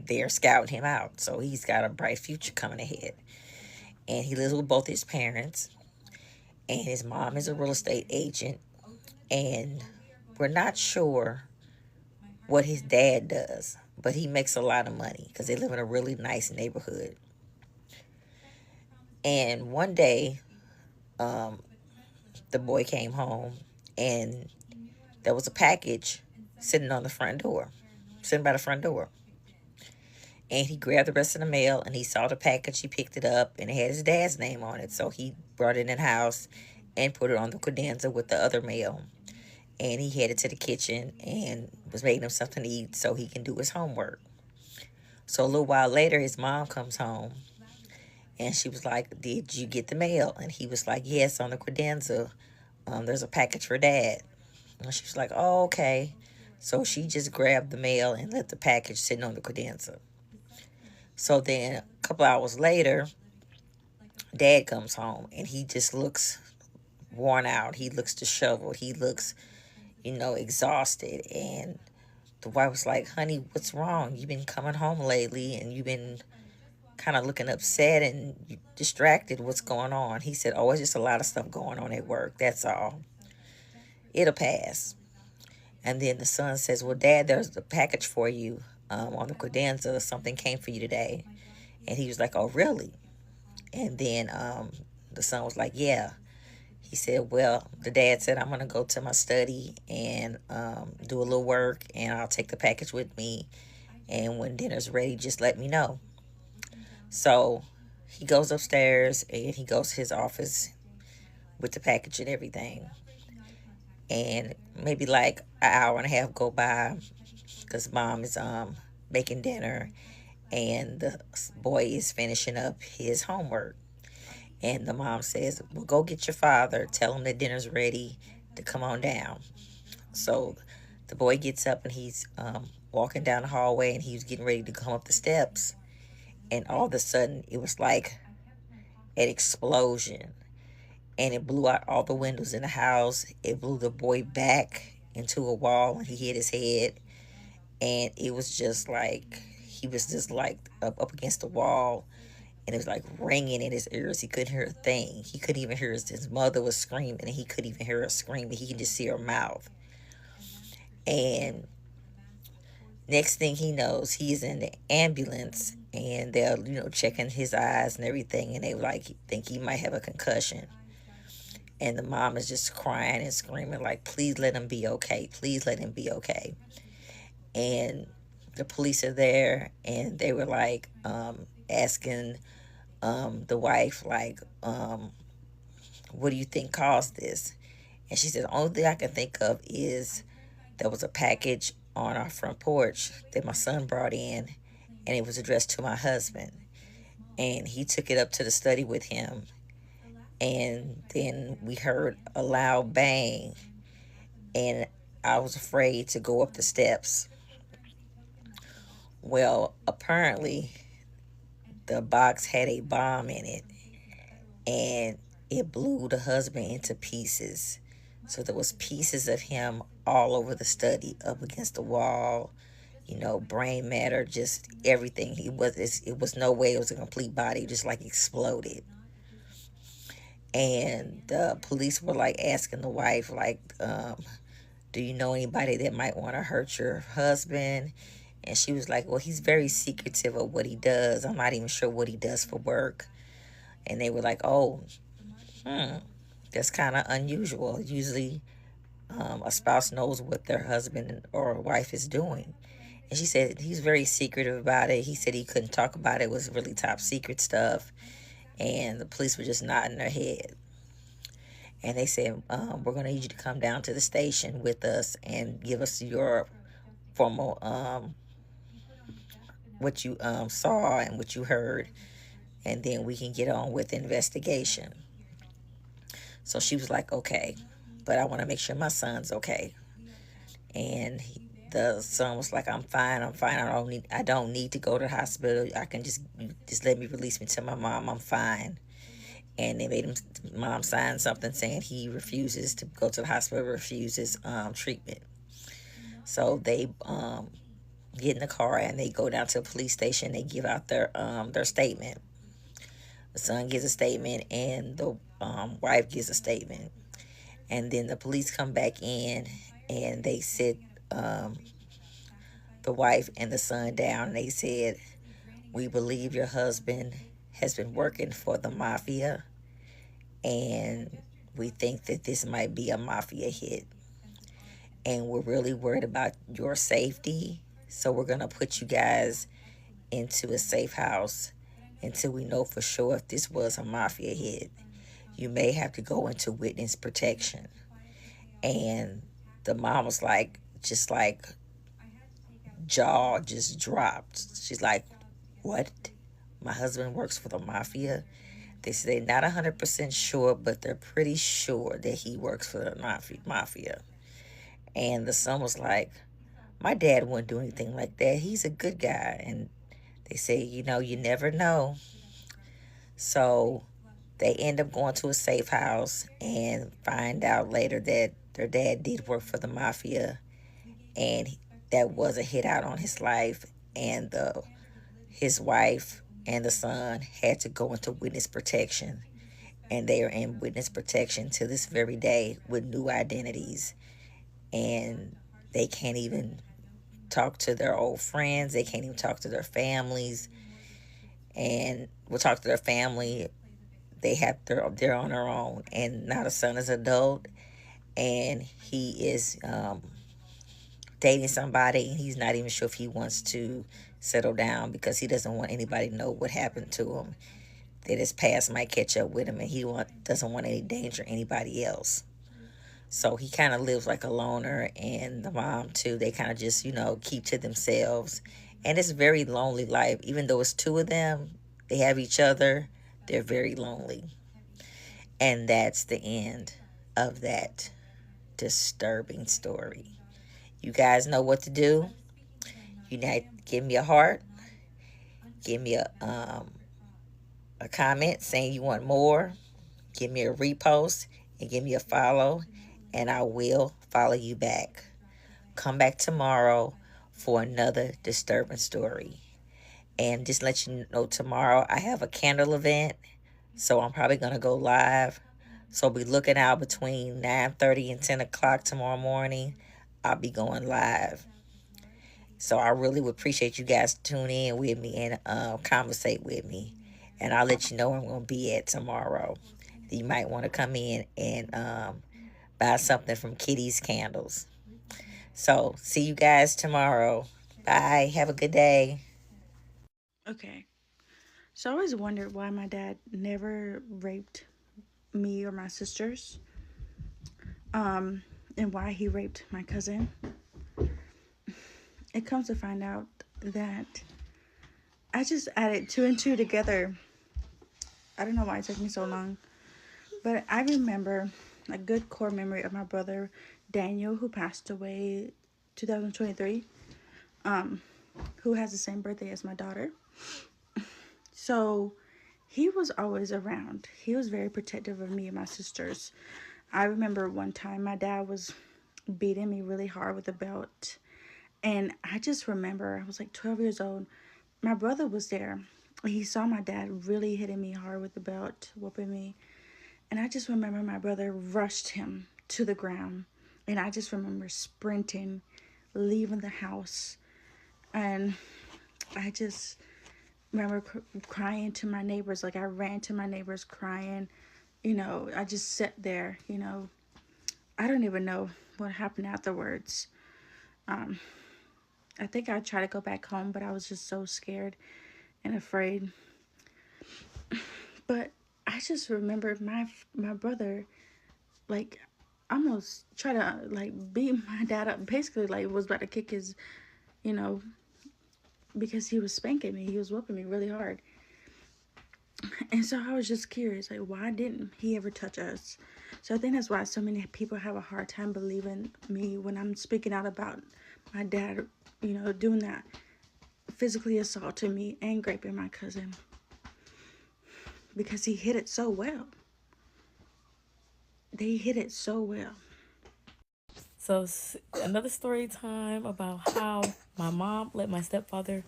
they're scouting him out. So he's got a bright future coming ahead. And he lives with both his parents, and his mom is a real estate agent, and we're not sure what his dad does, but he makes a lot of money because they live in a really nice neighborhood. And one day, the boy came home, and there was a package sitting on the front door, sitting by the front door. And he grabbed the rest of the mail, and he saw the package. He picked it up, and it had his dad's name on it. So he brought it in the house and put it on the credenza with the other mail. And he headed to the kitchen and was making him something to eat so he can do his homework. So a little while later, his mom comes home, and she was like, "Did you get the mail?" And he was like, "Yes, on the credenza. There's a package for Dad." And she was like, "Oh, okay." So she just grabbed the mail and left the package sitting on the credenza. So then a couple hours later, Dad comes home, and he just looks worn out. He looks disheveled. He looks, exhausted. And the wife was like, "Honey, what's wrong? You've been coming home lately, and you've been kind of looking upset and distracted. What's going on?" He said, "Oh, it's just a lot of stuff going on at work. That's all. It'll pass." And then the son says, "Well, Dad, there's a package for you on the credenza. Something came for you today." And he was like, "Oh, really?" And then the son was like, "Yeah." He said, "Well," the dad said, "I'm going to go to my study and do a little work, and I'll take the package with me. And when dinner's ready, just let me know." So he goes upstairs, and he goes to his office with the package and everything. And maybe like an hour and a half go by, because mom is making dinner, and the boy is finishing up his homework. And the mom says, "Well, go get your father. Tell him that dinner's ready to come on down." So the boy gets up, and he's walking down the hallway, and he's getting ready to come up the steps. And all of a sudden, it was like an explosion. And it blew out all the windows in the house. It blew the boy back into a wall, and he hit his head. And it was just like, he was just like up against the wall. And it was like ringing in his ears. He couldn't hear a thing. He couldn't even hear his mother was screaming, and he couldn't even hear her screaming. He could just see her mouth. And next thing he knows, he's in the ambulance, and they're, checking his eyes and everything. And they like think he might have a concussion. And the mom is just crying and screaming like, "Please let him be okay. Please let him be okay." And the police are there, and they were like asking the wife, like, "What do you think caused this?" And she said, "The only thing I can think of is there was a package on our front porch that my son brought in, and it was addressed to my husband. And he took it up to the study with him. And then we heard a loud bang, and I was afraid to go up the steps." Well, apparently the box had a bomb in it, and it blew the husband into pieces. So there was pieces of him all over the study, up against the wall, brain matter, just everything. It was no way it was a complete body, it just like exploded. And the police were like asking the wife, like, "Do you know anybody that might want to hurt your husband?" And she was like, "Well, he's very secretive of what he does. I'm not even sure what he does for work." And they were like, "Oh, that's kind of unusual. Usually a spouse knows what their husband or wife is doing." And she said he's very secretive about it. He said he couldn't talk about it. It was really top secret stuff. And the police were just nodding their head. And they said, "We're going to need you to come down to the station with us and give us your formal, what you saw and what you heard. And then we can get on with the investigation." So she was like, "Okay, but I want to make sure my son's okay." And the son was like, "I'm fine. I'm fine. I don't need to go to the hospital. I can just let me release me to my mom. I'm fine." And they made him, mom sign something saying he refuses to go to the hospital, refuses treatment. So they get in the car, and they go down to the police station. They give out their statement. The son gives a statement, and the wife gives a statement. And then the police come back in, and they sit the wife and the son down. And they said, "We believe your husband has been working for the mafia, and we think that this might be a mafia hit." and we're really worried about your safety. So we're going to put you guys into a safe house until we know for sure if this was a mafia hit. You may have to go into witness protection. And the mom was like, just like, jaw just dropped. She's like, what? My husband works for the mafia? They say they're not 100% sure, but they're pretty sure that he works for the mafia. And the son was like, my dad wouldn't do anything like that. He's a good guy. And they say, you know, you never know. So they end up going to a safe house and find out later that their dad did work for the mafia, and that was a hit out on his life. And his wife and the son had to go into witness protection, and they are in witness protection to this very day with new identities, and they can't even talk to their old friends. They can't even talk to their families, and will talk to their family. They're on their own, and now the son is adult, and he is dating somebody, and he's not even sure if he wants to settle down because he doesn't want anybody to know what happened to him. That his past might catch up with him, and doesn't want any danger anybody else. So he kind of lives like a loner, and the mom too. They kind of just, keep to themselves. And it's a very lonely life. Even though it's two of them, they have each other, they're very lonely. And that's the end of that disturbing story. You guys know what to do. You need to give me a heart, give me a comment saying you want more, give me a repost, and give me a follow, and I will follow you back. Come back tomorrow for another disturbing story. And just let you know, tomorrow I have a candle event, so I'm probably going to go live. So be looking out between 9:30 and 10 o'clock tomorrow morning. I'll be going live. So I really would appreciate you guys tuning in with me and conversate with me. And I'll let you know where I'm going to be at tomorrow. You might want to come in and buy something from Kitty's Candles. So see you guys tomorrow. Bye. Have a good day. Okay. So I always wondered why my dad never raped me or my sisters. And why he raped my cousin. It comes to find out that I just added two and two together. I don't know why it took me so long. But I remember a good core memory of my brother Daniel, who passed away 2023, who has the same birthday as my daughter. So he was always around. He was very protective of me and my sisters. I remember one time my dad was beating me really hard with a belt. And I just remember I was like 12 years old. My brother was there. He saw my dad really hitting me hard with the belt, whooping me. And I just remember my brother rushed him to the ground. And I just remember sprinting, leaving the house. And I just remember crying to my neighbors. Like I ran to my neighbors crying. I just sat there, I don't even know what happened afterwards. I think I tried to go back home, but I was just so scared and afraid. But I just remember my brother, like, almost try to like beat my dad up. Basically, like was about to kick his, you know, because he was spanking me. He was whooping me really hard. And so I was just curious, like, why didn't he ever touch us? So I think that's why so many people have a hard time believing me when I'm speaking out about my dad, doing that, physically assaulting me and raping my cousin. Because he hid it so well. They hid it so well. So another story time about how my mom let my stepfather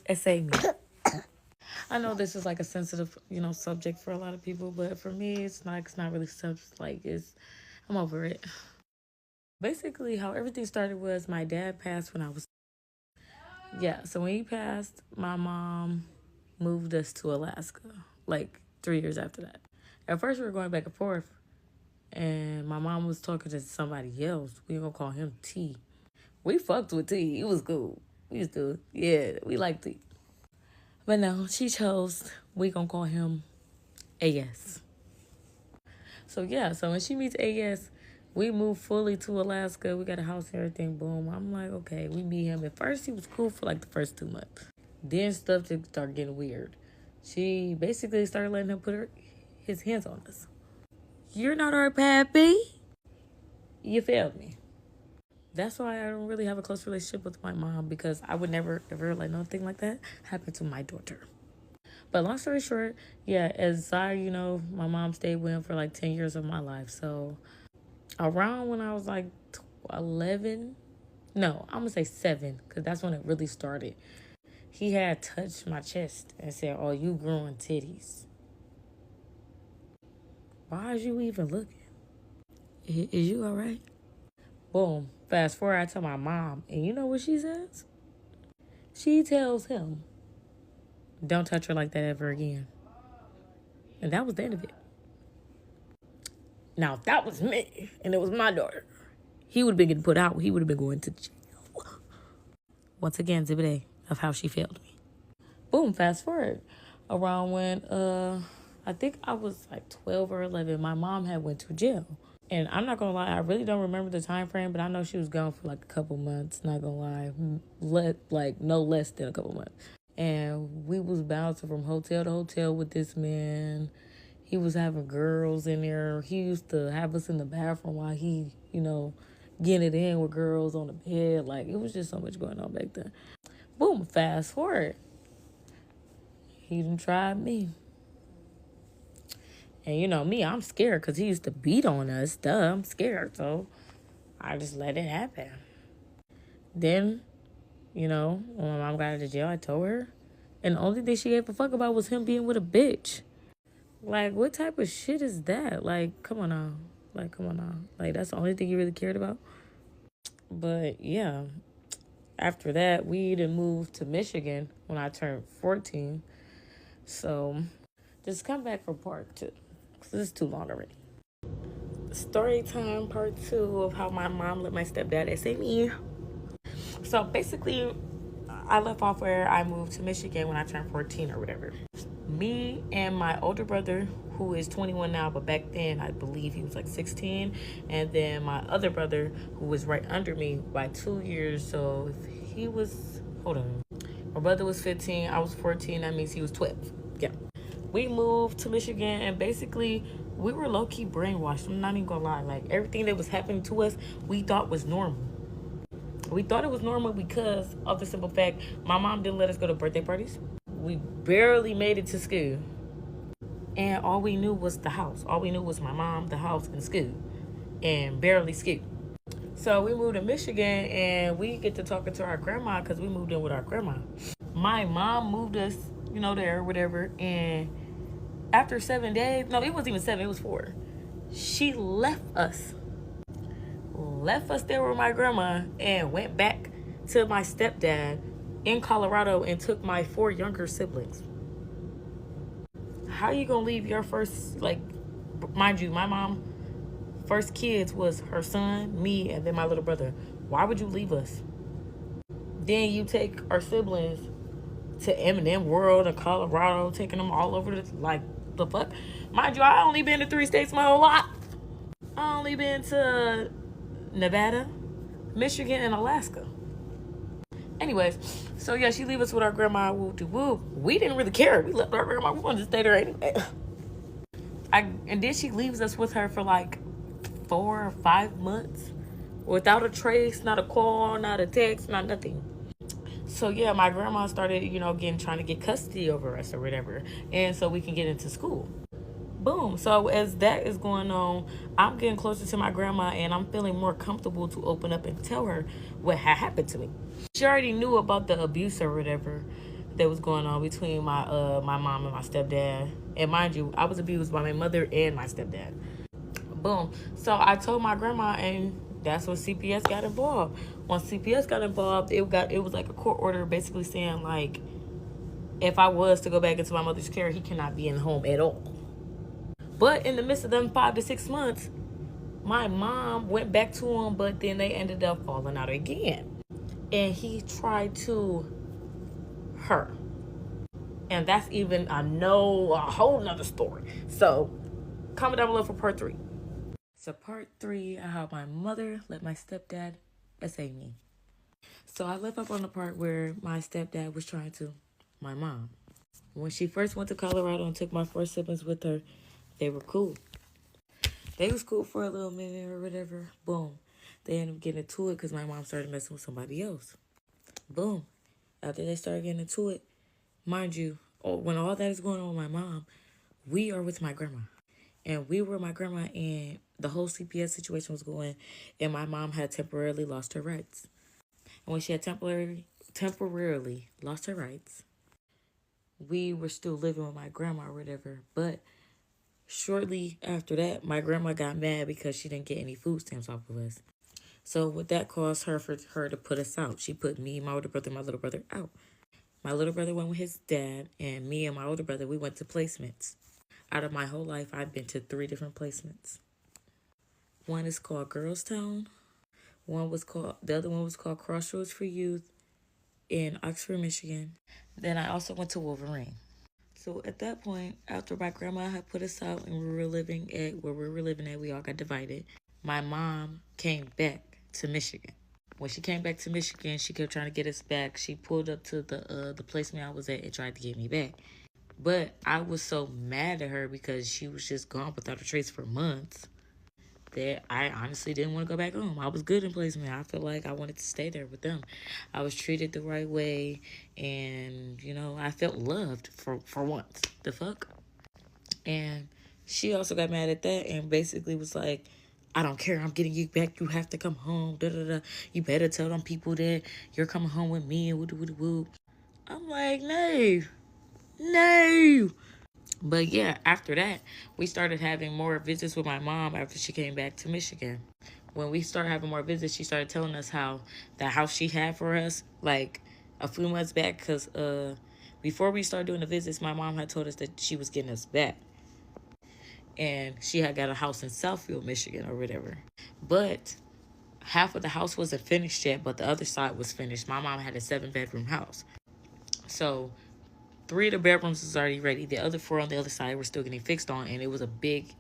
essay me. I know this is like a sensitive, subject for a lot of people, but for me, it's not. It's not really stuff like it's. I'm over it. Basically, how everything started was my dad passed when I was. Yeah, so when he passed, my mom moved us to Alaska, like 3 years after that. At first, we were going back and forth, And my mom was talking to somebody else. We gonna call him T. We fucked with T. It was cool. We used to, yeah, we liked T. But no, she chose, we gonna call him AS. So yeah, so when she meets AS, we moved fully to Alaska. We got a house and everything, boom. I'm like, okay, we meet him. At first, he was cool for like the first 2 months. Then stuff just started getting weird. She basically started letting him put his hands on us. You're not our pappy. You failed me. That's why I don't really have a close relationship with my mom, because I would never, ever let nothing like that happen to my daughter. But long story short, yeah, as my mom stayed with him for like 10 years of my life. So around when I was like 11, no, I'm going to say 7, because that's when it really started. He had touched my chest and said, oh, you growing titties. Why is you even looking? Is you all right? Boom. Fast forward, I tell my mom, and you know what she says? She tells him, don't touch her like that ever again. And that was the end of it. Now, if that was me, and it was my daughter, he would have been getting put out. He would have been going to jail. Once again, exhibit A of how she failed me. Boom, fast forward. Around when, I think I was like 12 or 11, my mom had went to jail. And I'm not gonna lie, I really don't remember the time frame, but I know she was gone for like a couple months. Not gonna lie, like no less than a couple months. And we was bouncing from hotel to hotel with this man. He was having girls in there. He used to have us in the bathroom while he, getting it in with girls on the bed. Like, it was just so much going on back then. Boom, fast forward. He done tried me. And you know me, I'm scared because he used to beat on us. Duh, I'm scared. So I just let it happen. Then, when my mom got out of jail, I told her. And the only thing she gave a fuck about was him being with a bitch. Like, what type of shit is that? Like, come on now. Like, that's the only thing you really cared about? But, yeah. After that, we done moved to Michigan when I turned 14. So, just come back for part 2. Because this is too long already. Story time part 2 of how my mom let my stepdad essay me. So, basically, I left off where I moved to Michigan when I turned 14 or whatever. Me and my older brother, who is 21 now, but back then I believe he was like 16. And then my other brother, who was right under me by 2 years. So if he was, my brother was 15, I was 14. That means he was 12. Yeah. We moved to Michigan, and basically we were low-key brainwashed. I'm not even gonna lie. Like, everything that was happening to us, we thought was normal. We thought it was normal because of the simple fact my mom didn't let us go to birthday parties. We barely made it to school. And all we knew was the house. All we knew was my mom, the house, and school. And barely school. So we moved to Michigan, and we get to talking to our grandma because we moved in with our grandma. My mom moved us, there or whatever. And after 7 days, no, it wasn't even 7, it was 4. She left us there with my grandma and went back to my stepdad in Colorado and took my 4 younger siblings. How you gonna leave your first, mind you, my mom first kids was her son, me, and then my little brother. Why would you leave us? Then you take our siblings to Eminem World in Colorado, taking them all over the fuck. Mind you, I only been to 3 states my whole life. I only been to Nevada, Michigan, and Alaska. Anyways, so yeah, she leave us with our grandma. Woo. We didn't really care. We left our grandma. We wanted to stay there anyway. And then she leaves us with her for 4 or 5 months without a trace, not a call, not a text, not nothing. So yeah, my grandma started, trying to get custody over us or whatever, and so we can get into school. Boom. So as that is going on, I'm getting closer to my grandma, and I'm feeling more comfortable to open up and tell her what had happened to me. She already knew about the abuse or whatever that was going on between my mom and my stepdad. And mind you, I was abused by my mother and my stepdad. Boom. So I told my grandma, and that's when CPS got involved. Once CPS got involved, it was like a court order basically saying, if I was to go back into my mother's care, he cannot be in the home at all. But in the midst of them 5 to 6 months, my mom went back to him, but then they ended up falling out again. And he tried to her. And that's even a whole nother story. So comment down below for part 3. So part 3, how my mother let my stepdad essay me. So I left up on the part where my stepdad was trying to my mom. When she first went to Colorado and took my 4 siblings with her, they were cool. They was cool for a little minute or whatever. Boom. They ended up getting into it because my mom started messing with somebody else. Boom. After they started getting into it, mind you, when all that is going on with my mom, we are with my grandma. And we were with my grandma, and the whole CPS situation was going, and my mom had temporarily lost her rights. And when she had temporarily lost her rights, we were still living with my grandma or whatever. But shortly after that, my grandma got mad because she didn't get any food stamps off of us. So what that caused her for her to put us out. She put me, my older brother, and my little brother out. My little brother went with his dad, and me and my older brother, we went to placements. Out of my whole life, I've been to 3 different placements. One is called Girls Town. The other one was called Crossroads for Youth in Oxford, Michigan. Then I also went to Wolverine. So at that point, after my grandma had put us out and we were living at where we were living at, we all got divided. My mom came back to Michigan. When she came back to Michigan, she kept trying to get us back. She pulled up to the placement I was at and tried to get me back. But I was so mad at her because she was just gone without a trace for months that I honestly didn't want to go back home. I was good in placement. I felt like I wanted to stay there with them. I was treated the right way, and, I felt loved for once. The fuck? And she also got mad at that and basically was like, I don't care. I'm getting you back. You have to come home. Da da da. You better tell them people that you're coming home with me and woo. I'm like, no. But yeah, after that, we started having more visits with my mom after she came back to Michigan. When we started having more visits, she started telling us how the house she had for us, like a few months back, because before we started doing the visits, my mom had told us that she was getting us back. And she had got a house in Southfield, Michigan or whatever. But half of the house wasn't finished yet, but the other side was finished. My mom had a 7-bedroom house. So 3 of the bedrooms was already ready. The other 4 on the other side were still getting fixed on, and it was a big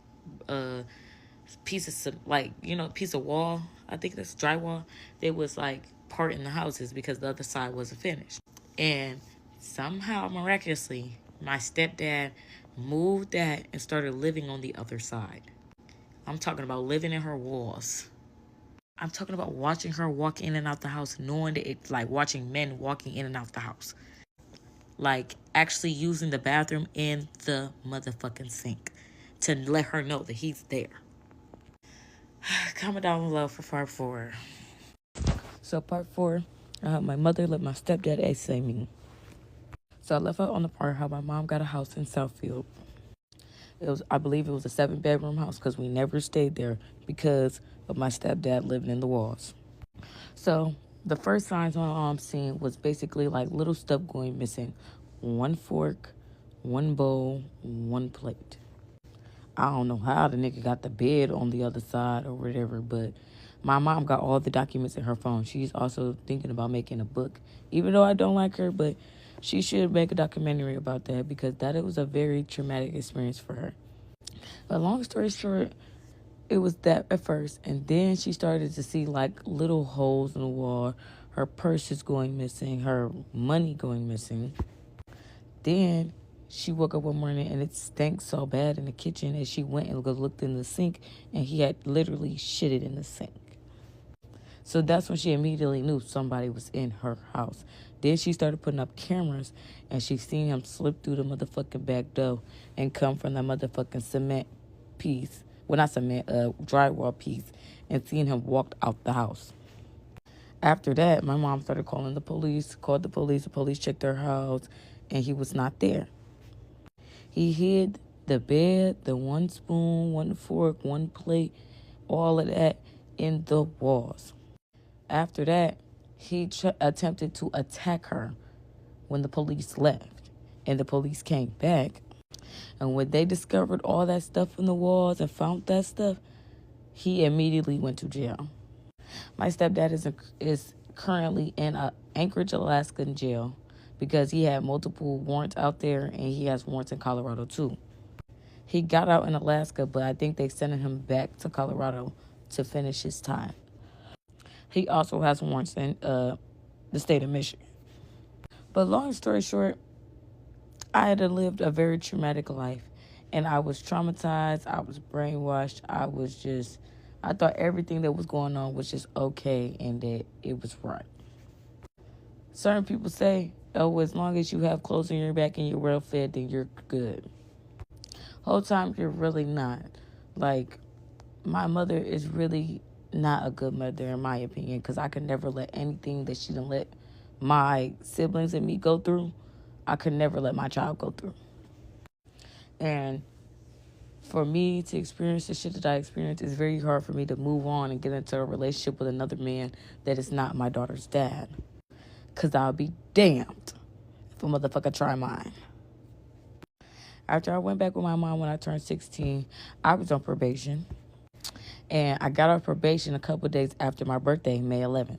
piece of wall. I think that's drywall. It was like part in the houses because the other side wasn't finished. And somehow, miraculously, my stepdad moved that and started living on the other side. I'm talking about living in her walls. I'm talking about watching her walk in and out the house, knowing that it's like watching men walking in and out the house. Like actually using the bathroom in the motherfucking sink to let her know that he's there. Comment down below for part 4. So part 4, my mother let my stepdad essay me. So I left out on the part how my mom got a house in Southfield. I believe it was a 7-bedroom house because we never stayed there because of my stepdad living in the walls. So the first signs my mom seen was basically like little stuff going missing. 1 fork, 1 bowl, 1 plate. I don't know how the nigga got the bed on the other side or whatever, but my mom got all the documents in her phone. She's also thinking about making a book. Even though I don't like her, but she should make a documentary about that because that was a very traumatic experience for her. But long story short, it was that at first. And then she started to see like little holes in the wall. Her purse is going missing. Her money going missing. Then she woke up one morning and it stank so bad in the kitchen. And she went and looked in the sink. And he had literally shitted in the sink. So that's when she immediately knew somebody was in her house. Then she started putting up cameras. And she seen him slip through the motherfucking back door. And come from the motherfucking cement piece. Well, not cement, drywall piece. And seeing him walk out the house. After that, my mom started calling the police. Called the police. The police checked her house. And he was not there. He hid the bed, the 1 spoon, 1 fork, 1 plate, all of that in the walls. After that, he attempted to attack her when the police left. And the police came back. And when they discovered all that stuff in the walls and found that stuff, he immediately went to jail. My stepdad is currently in a Anchorage, Alaska jail because he had multiple warrants out there, and he has warrants in Colorado too. He got out in Alaska, but I think they sent him back to Colorado to finish his time. He also has warrants in the state of Michigan. But long story short, I had lived a very traumatic life, and I was traumatized. I was brainwashed. I thought everything that was going on was just okay and that it was right. Certain people say, oh, as long as you have clothes on your back and you're well fed, then you're good. Whole time, you're really not. Like, my mother is really not a good mother, in my opinion, because I could never let anything that she didn't let my siblings and me go through, I could never let my child go through. And for me to experience the shit that I experienced, it's very hard for me to move on and get into a relationship with another man that is not my daughter's dad. Because I'll be damned if a motherfucker try mine. After I went back with my mom when I turned 16, I was on probation. And I got off probation a couple days after my birthday, May 11th.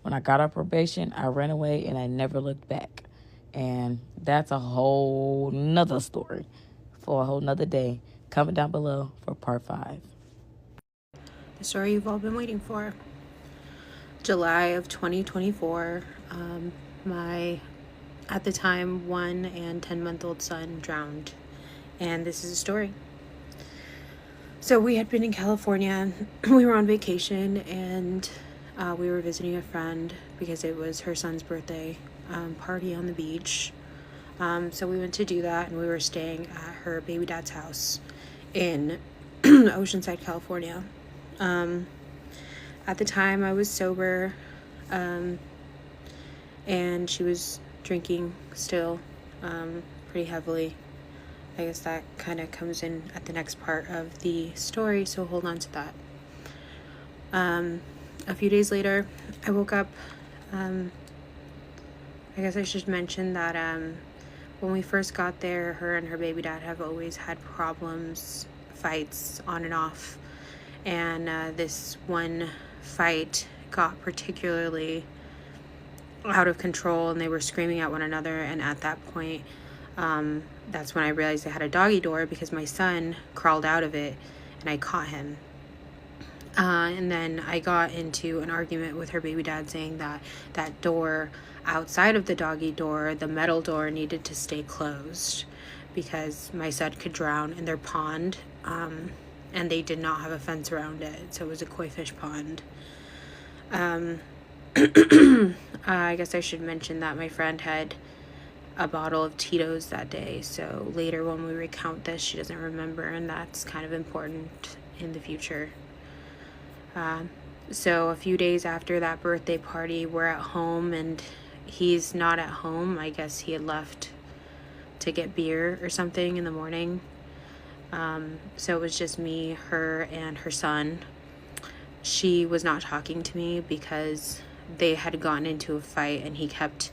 When I got off probation, I ran away and I never looked back. And that's a whole nother story for a whole nother day. Comment down below for part 5. The story you've all been waiting for. July of 2024, my, at the time, 1 and 10-month-old son drowned. And this is a story. So we had been in California. We were on vacation, and we were visiting a friend because it was her son's birthday party on the beach. So we went to do that, and we were staying at her baby dad's house in Oceanside, California. At the time, I was sober, and she was drinking still pretty heavily. I guess that kind of comes in at the next part of the story, so hold on to that. A few days later, I woke up. I guess I should mention that when we first got there, her and her baby dad have always had problems, fights on and off. And this one fight got particularly out of control, and they were screaming at one another. And at that point, that's when I realized they had a doggy door, because my son crawled out of it and I caught him. And then I got into an argument with her baby dad, saying that that door outside of the doggy door, the metal door, needed to stay closed because my son could drown in their pond, and they did not have a fence around it, so it was a koi fish pond. I guess I should mention that my friend had a bottle of Tito's that day, so later when we recount this, she doesn't remember, and that's kind of important in the future. So a few days after that birthday party, we're at home, and he's not at home. I guess he had left to get beer or something in the morning. So it was just me, her, and her son. She was not talking to me because they had gotten into a fight, and he kept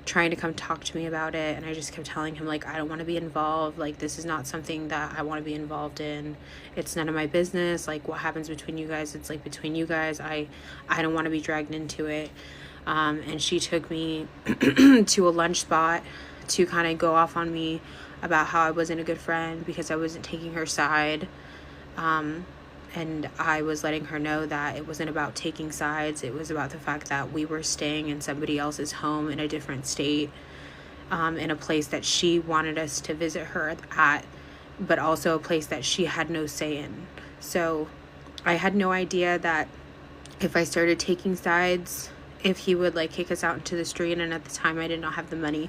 trying to come talk to me about it, and I just kept telling him, like, I don't want to be involved, like, this is not something that I want to be involved in, it's none of my business, like, what happens between you guys, it's like between you guys, I don't want to be dragged into it. And she took me to a lunch spot to kind of go off on me about how I wasn't a good friend because I wasn't taking her side. And I was letting her know that it wasn't about taking sides. It was about the fact that we were staying in somebody else's home in a different state, in a place that she wanted us to visit her at, but also a place that she had no say in. So I had no idea that if I started taking sides, if he would, like, kick us out into the street. And at the time, I did not have the money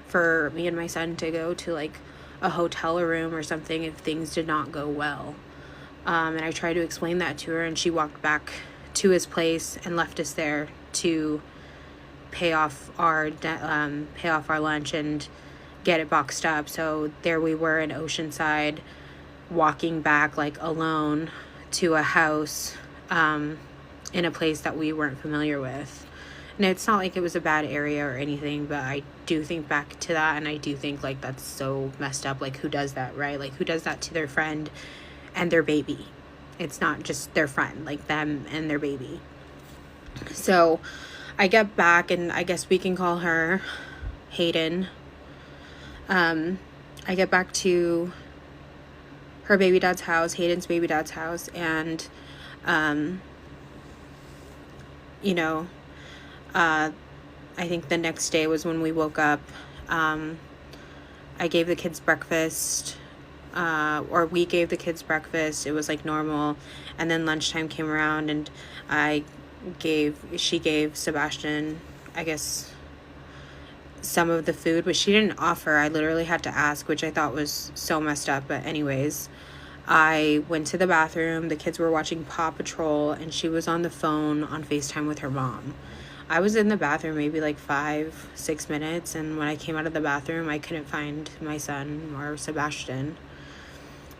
for me and my son to go to, like, a hotel room or something if things did not go well. And I tried to explain that to her, and she walked back to his place and left us there to pay off our lunch and get it boxed up. So there we were in Oceanside, walking back, like, alone to a house in a place that we weren't familiar with. And it's not like it was a bad area or anything, but I do think back to that, and I do think, like, that's so messed up. Like, who does that, right? Like, who does that to their friend and their baby? It's not just their friend, like them and their baby. So I get back, and I guess we can call her Hayden. I get back to her baby dad's house, Hayden's baby dad's house, and, you know, I think the next day was when we woke up. I gave the kids breakfast, or we gave the kids breakfast. It was like normal. And then lunchtime came around, and she gave Sebastian, I guess, some of the food, but she didn't offer. I literally had to ask, which I thought was so messed up. But anyways, I went to the bathroom. The kids were watching Paw Patrol, and she was on the phone on FaceTime with her mom. I was in the bathroom maybe like 5-6 minutes, and when I came out of the bathroom, I couldn't find my son or Sebastian.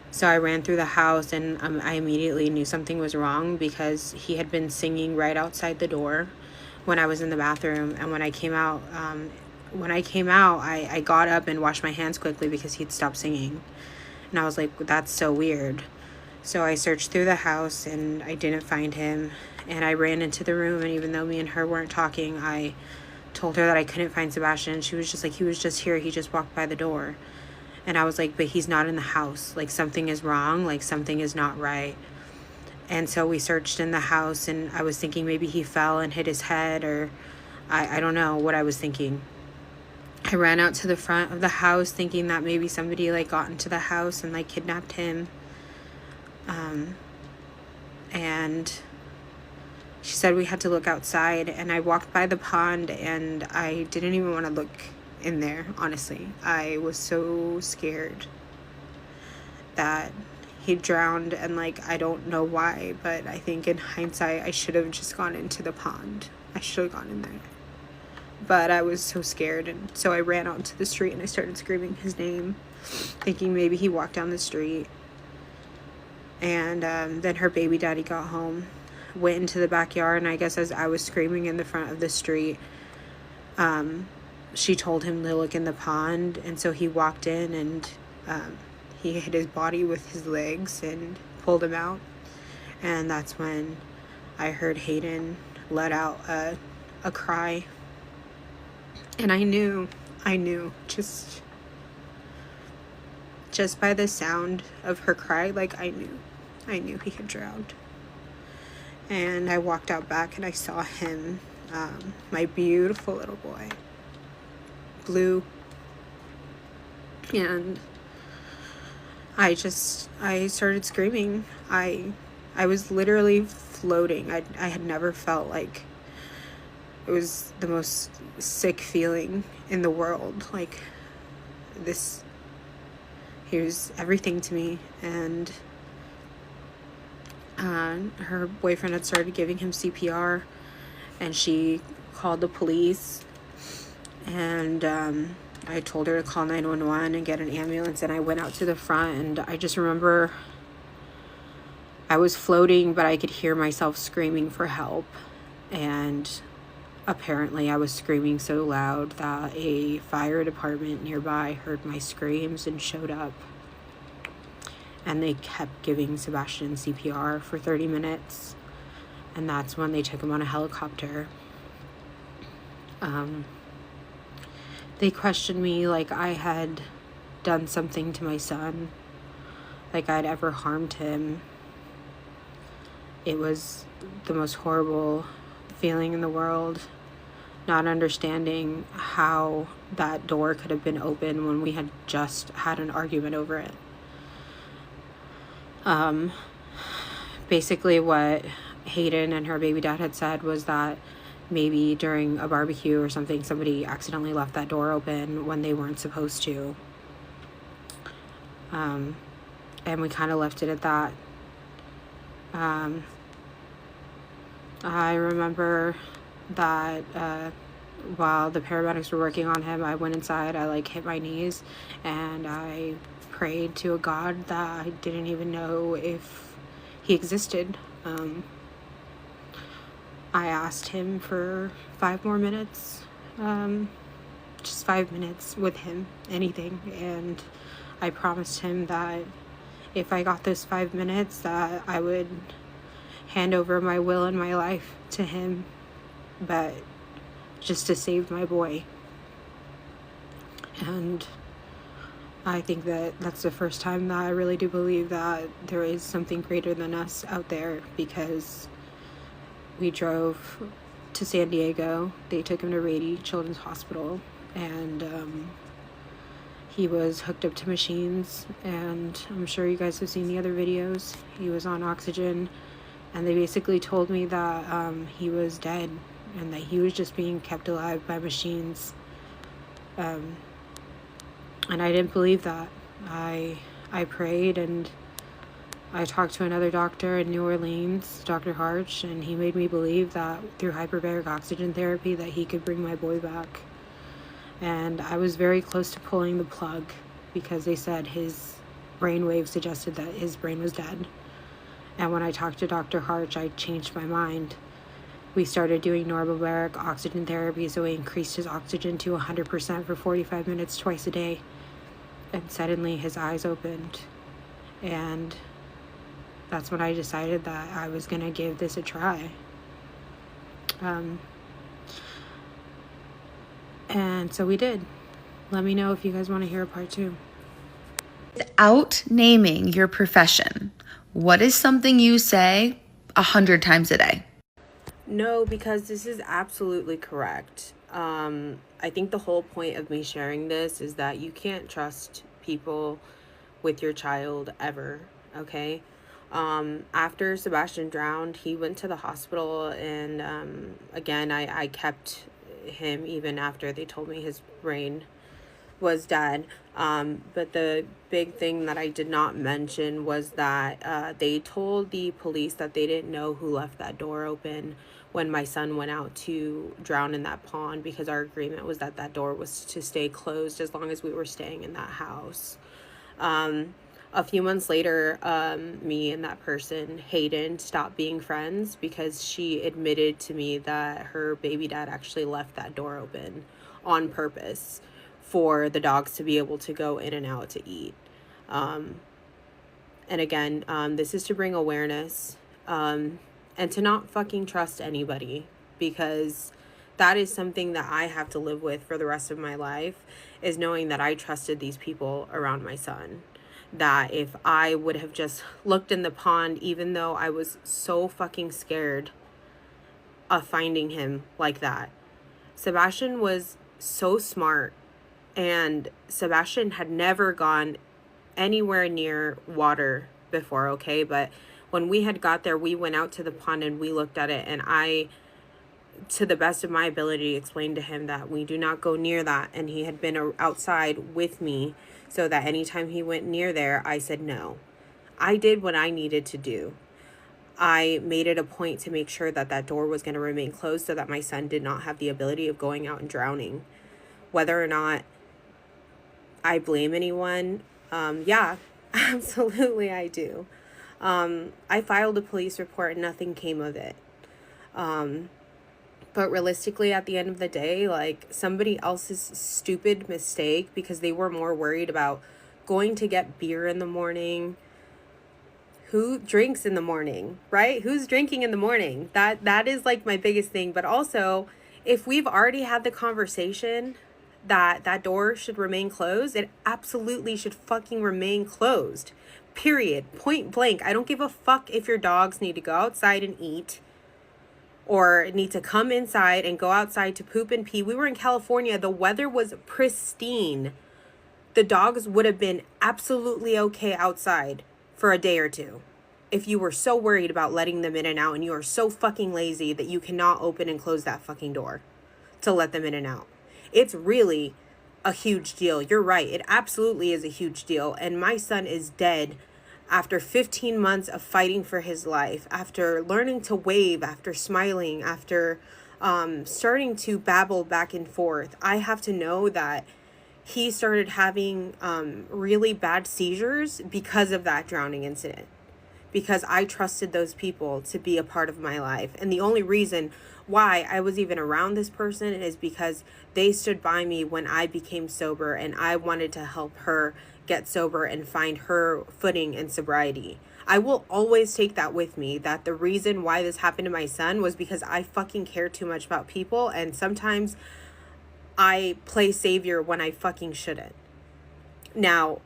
So I ran through the house, and I immediately knew something was wrong, because he had been singing right outside the door when I was in the bathroom. And when I came out, I got up and washed my hands quickly because he'd stopped singing. And I was like, that's so weird. So I searched through the house, and I didn't find him. And I ran into the room, and even though me and her weren't talking, I told her that I couldn't find Sebastian. She was just like, he was just here. He just walked by the door. And I was like, but he's not in the house. Like, something is wrong. Like, something is not right. And so we searched in the house, and I was thinking maybe he fell and hit his head, or I don't know what I was thinking. I ran out to the front of the house thinking that maybe somebody like got into the house and like kidnapped him. And she said we had to look outside, and I walked by the pond, and I didn't even want to look in there, honestly. I was so scared that he drowned, and like, I don't know why, but I think in hindsight I should have just gone into the pond. I should have gone in there. But I was so scared, and so I ran out to the street, and I started screaming his name, thinking maybe he walked down the street. And then her baby daddy got home, went into the backyard, and I guess as I was screaming in the front of the street, she told him to look in the pond. And so he walked in, and he hit his body with his legs and pulled him out. And that's when I heard Hayden let out a cry. And I knew just by the sound of her cry, like, I knew he had drowned. And I walked out back, and I saw him, my beautiful little boy, Blue. And I started screaming. I was literally floating. I had never felt like, it was the most sick feeling in the world. Like, this, he was everything to me. And her boyfriend had started giving him CPR, and she called the police. And I told her to call 911 and get an ambulance, and I went out to the front, and I just remember I was floating, but I could hear myself screaming for help. And apparently I was screaming so loud that a fire department nearby heard my screams and showed up. And they kept giving Sebastian CPR for 30 minutes. And that's when they took him on a helicopter. They questioned me like I had done something to my son, like I'd ever harmed him. It was the most horrible feeling in the world, not understanding how that door could have been open when we had just had an argument over it. Basically what Hayden and her baby dad had said was that maybe during a barbecue or something, somebody accidentally left that door open when they weren't supposed to. And we kind of left it at that. I remember that while the paramedics were working on him, I went inside, I like hit my knees, and I prayed to a God that I didn't even know if he existed. I asked him for 5 more minutes, just 5 minutes with him, anything. And I promised him that if I got those 5 minutes, that I would hand over my will and my life to him, but just to save my boy. And I think that that's the first time that I really do believe that there is something greater than us out there, because we drove to San Diego. They took him to Rady Children's Hospital, and he was hooked up to machines, and I'm sure you guys have seen the other videos. He was on oxygen, and they basically told me that he was dead and that he was just being kept alive by machines. And I didn't believe that. I prayed, and I talked to another doctor in New Orleans, Dr. Harch, and he made me believe that through hyperbaric oxygen therapy that he could bring my boy back. And I was very close to pulling the plug, because they said his brainwave suggested that his brain was dead. And when I talked to Dr. Harch, I changed my mind. We started doing normobaric oxygen therapy, so we increased his oxygen to 100% for 45 minutes twice a day. And suddenly his eyes opened. And that's when I decided that I was going to give this a try. And so we did. Let me know if you guys want to hear a part 2. Without naming your profession, what is something you say 100 times a day? No, because this is absolutely correct. I think the whole point of me sharing this is that you can't trust people with your child ever, okay? After Sebastian drowned, he went to the hospital, and again, I kept him even after they told me his brain was dead. But the big thing that I did not mention was that they told the police that they didn't know who left that door open when my son went out to drown in that pond, because our agreement was that that door was to stay closed as long as we were staying in that house. A few months later, me and that person, Hayden, stopped being friends because she admitted to me that her baby dad actually left that door open on purpose for the dogs to be able to go in and out to eat. And again, this is to bring awareness, and to not fucking trust anybody, because that is something that I have to live with for the rest of my life, is knowing that I trusted these people around my son. That if I would have just looked in the pond, even though I was so fucking scared of finding him like that. Sebastian was so smart, and Sebastian had never gone anywhere near water before, okay? But when we had got there, we went out to the pond and we looked at it, and I, to the best of my ability, explained to him that we do not go near that, and he had been outside with me, so that anytime he went near there, I said no. I did what I needed to do. I made it a point to make sure that that door was going to remain closed so that my son did not have the ability of going out and drowning. Whether or not I blame anyone, yeah, absolutely I do. I filed a police report and nothing came of it. But realistically, at the end of the day, like, somebody else's stupid mistake, because they were more worried about going to get beer in the morning. Who drinks in the morning, right? Who's drinking in the morning? That is like my biggest thing. But also, if we've already had the conversation that that door should remain closed, it absolutely should fucking remain closed. Period. Point blank. I don't give a fuck if your dogs need to go outside and eat, or need to come inside and go outside to poop and pee. We were in California. The weather was pristine. The dogs would have been absolutely okay outside for a day or two if you were so worried about letting them in and out, and you are so fucking lazy that you cannot open and close that fucking door to let them in and out. It's really a huge deal. You're right. It absolutely is a huge deal. And my son is dead after 15 months of fighting for his life, after learning to wave, after smiling, after starting to babble back and forth. I have to know that he started having really bad seizures because of that drowning incident. because I trusted those people to be a part of my life. And the only reason why I was even around this person is because they stood by me when I became sober, and I wanted to help her get sober and find her footing in sobriety. I will always take that with me, that the reason why this happened to my son was because I fucking care too much about people, and sometimes I play savior when I fucking shouldn't. Now,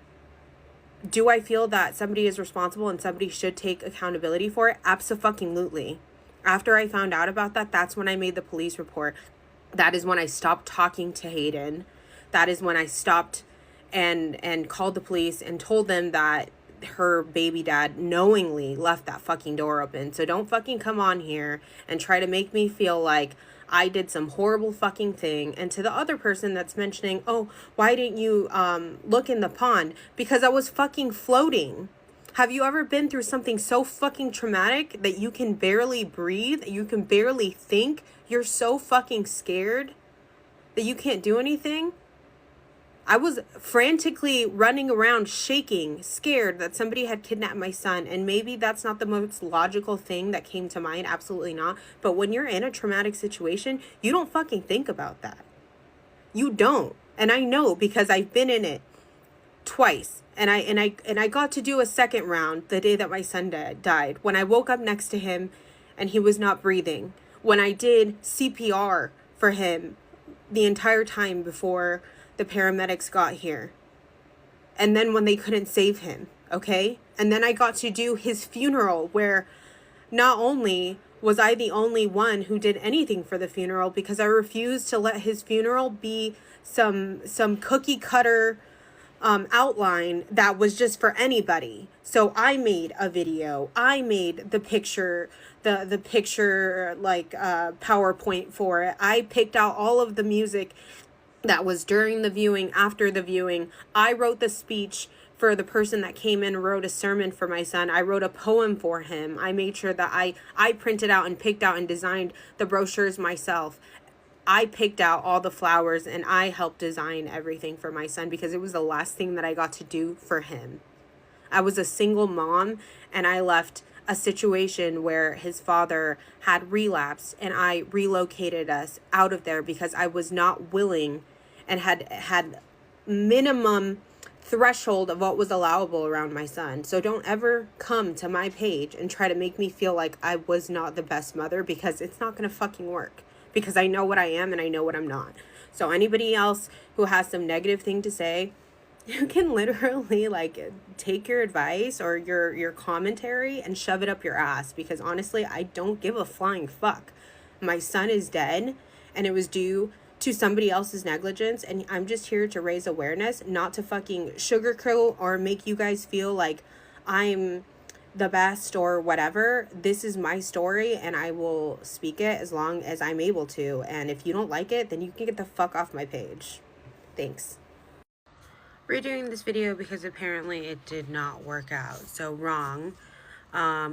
do I feel that somebody is responsible and somebody should take accountability for it? Abso-fucking-lutely. After I found out about that, that's when I made the police report. That is when I stopped talking to Hayden. That is when I stopped and called the police and told them that her baby dad knowingly left that fucking door open. So don't fucking come on here and try to make me feel like I did some horrible fucking thing. And to the other person that's mentioning, oh, why didn't you look in the pond? Because I was fucking floating. Have you ever been through something so fucking traumatic that you can barely breathe, you can barely think, you're so fucking scared that you can't do anything? I was frantically running around shaking, scared that somebody had kidnapped my son. And maybe that's not the most logical thing that came to mind. Absolutely not. But when you're in a traumatic situation, you don't fucking think about that. You don't. And I know because I've been in it twice. And I got to do a second round the day that my son died. When I woke up next to him and he was not breathing. When I did CPR for him the entire time before the paramedics got here. And then when they couldn't save him, okay? And then I got to do his funeral, where not only was I the only one who did anything for the funeral, because I refused to let his funeral be some cookie cutter outline that was just for anybody. So I made a video. I made the picture, the picture like PowerPoint for it. I picked out all of the music that was during the viewing, after the viewing. I wrote the speech for the person that came in, wrote a sermon for my son. I wrote a poem for him. I made sure that I printed out and picked out and designed the brochures myself. I picked out all the flowers and I helped design everything for my son because it was the last thing that I got to do for him. I was a single mom and I left a situation where his father had relapsed, and I relocated us out of there because I was not willing and had minimum threshold of what was allowable around my son. So don't ever come to my page and try to make me feel like I was not the best mother, because it's not going to fucking work, because I know what I am and I know what I'm not. So anybody else who has some negative thing to say, you can literally like take your advice or your commentary and shove it up your ass, because honestly, I don't give a flying fuck. My son is dead and it was due to somebody else's negligence, and I'm just here to raise awareness, not to fucking sugarcoat or make you guys feel like I'm the best or whatever. This is my story and I will speak it as long as I'm able to. And if you don't like it, then you can get the fuck off my page. Thanks. Redoing this video because apparently it did not work out. So wrong.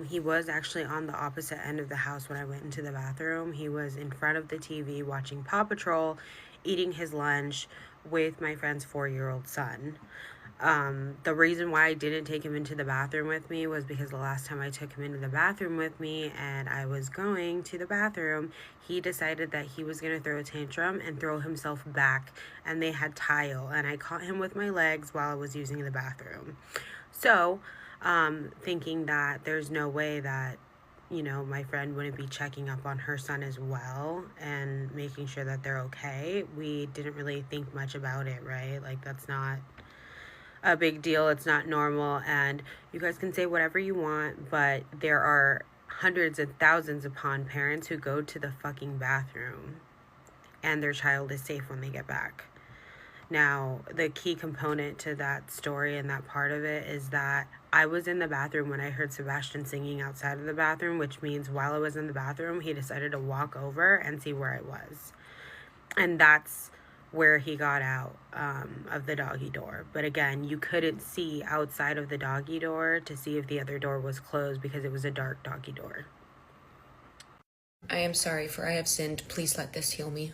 He was actually on the opposite end of the house when I went into the bathroom. He was in front of the TV watching Paw Patrol, eating his lunch with my friend's 4-year-old son. The reason why I didn't take him into the bathroom with me was because the last time I took him into the bathroom with me and I was going to the bathroom, he decided that he was going to throw a tantrum and throw himself back, and they had tile, and I caught him with my legs while I was using the bathroom. So, thinking that there's no way that, you know, my friend wouldn't be checking up on her son as well and making sure that they're okay, we didn't really think much about it, right? Like, that's not a big deal. It's not normal, and you guys can say whatever you want, but there are hundreds and thousands upon parents who go to the fucking bathroom and their child is safe when they get back. Now, the key component to that story and that part of it is that I was in the bathroom when I heard Sebastian singing outside of the bathroom, which means while I was in the bathroom, he decided to walk over and see where I was. And that's where he got out of the doggy door. But again, you couldn't see outside of the doggy door to see if the other door was closed because it was a dark doggy door. I am sorry, for I have sinned. Please let this heal me.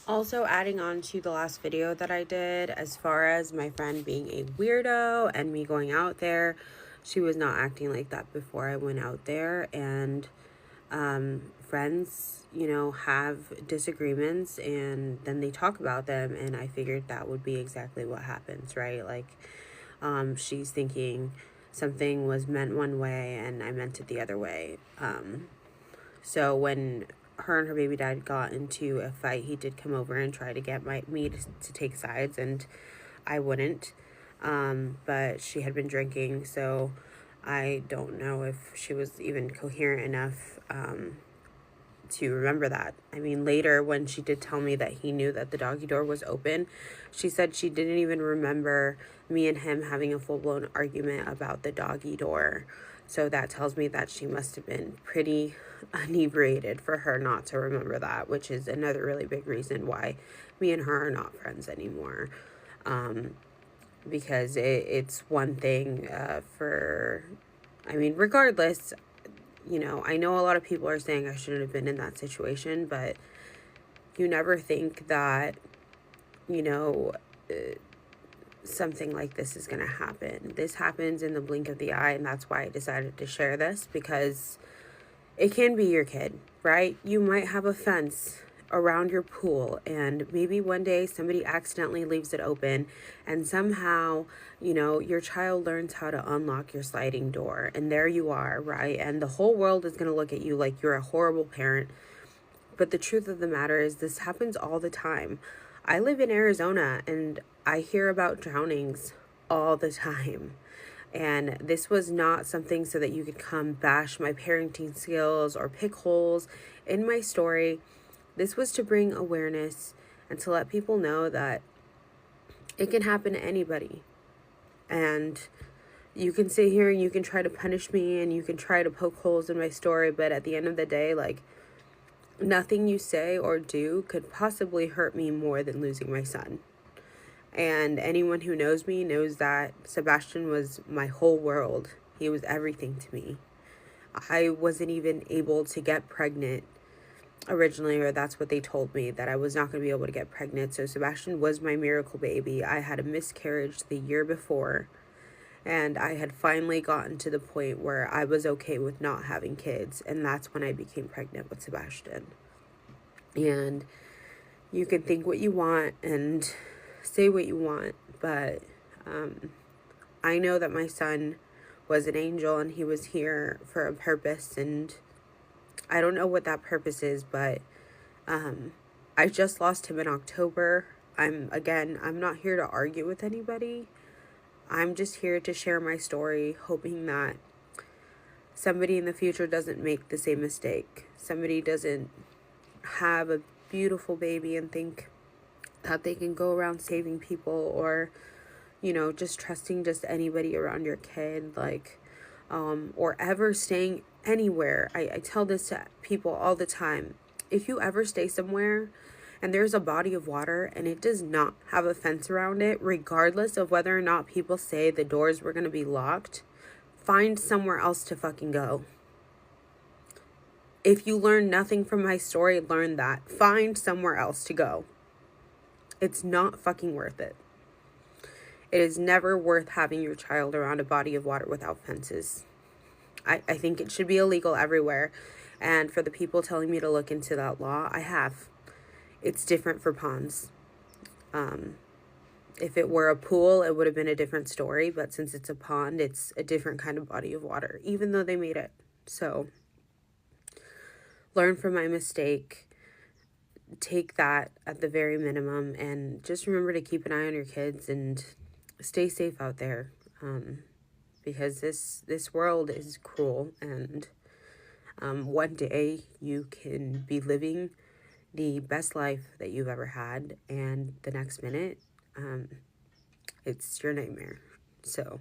Also, adding on to the last video that I did, as far as my friend being a weirdo and me going out there, she was not acting like that before I went out there. And friends, you know, have disagreements and then they talk about them. And I figured that would be exactly what happens, right? Like, she's thinking something was meant one way and I meant it the other way. So when her and her baby dad got into a fight, he did come over and try to get me to take sides, and I wouldn't. But she had been drinking, so I don't know if she was even coherent enough to remember that. I mean, later when she did tell me that he knew that the doggy door was open, she said she didn't even remember me and him having a full-blown argument about the doggy door. So that tells me that she must have been pretty inebriated for her not to remember that, which is another really big reason why me and her are not friends anymore. Because it's one thing I mean, regardless, you know, I know a lot of people are saying I shouldn't have been in that situation, but you never think that, you know, something like this is going to happen. This happens in the blink of the eye, and that's why I decided to share this, because it can be your kid, right? You might have a fence around your pool, and maybe one day somebody accidentally leaves it open, and somehow, you know, your child learns how to unlock your sliding door, and there you are, right? And the whole world is going to look at you like you're a horrible parent. But the truth of the matter is, this happens all the time. I live in Arizona, and I hear about drownings all the time. And this was not something so that you could come bash my parenting skills or pick holes in my story. This was to bring awareness and to let people know that it can happen to anybody. And you can sit here and you can try to punish me and you can try to poke holes in my story, but at the end of the day, like, nothing you say or do could possibly hurt me more than losing my son. And anyone who knows me knows that Sebastian was my whole world. He was everything to me. I wasn't even able to get pregnant originally, or that's what they told me, that I was not going to be able to get pregnant. So Sebastian was my miracle baby. I had a miscarriage the year before, and I had finally gotten to the point where I was okay with not having kids, and that's when I became pregnant with Sebastian. And you can think what you want and say what you want, but I know that my son was an angel and he was here for a purpose, and I don't know what that purpose is, but I just lost him in October. I'm not here to argue with anybody. I'm just here to share my story, hoping that somebody in the future doesn't make the same mistake. Somebody doesn't have a beautiful baby and think that they can go around saving people, or, you know, just trusting just anybody around your kid, like, or ever staying anywhere. I tell this to people all the time. If you ever stay somewhere and there's a body of water and it does not have a fence around it, regardless of whether or not people say the doors were going to be locked, find somewhere else to fucking go. If you learn nothing from my story, learn that. Find somewhere else to go. It's not fucking worth it. It is never worth having your child around a body of water without fences. I think it should be illegal everywhere. And for the people telling me to look into that law, I have. It's different for ponds. If it were a pool, it would have been a different story. But since it's a pond, it's a different kind of body of water, even though they made it. So learn from my mistake. Take that at the very minimum, and just remember to keep an eye on your kids and stay safe out there, because this world is cruel, and one day you can be living the best life that you've ever had, and the next minute it's your nightmare. So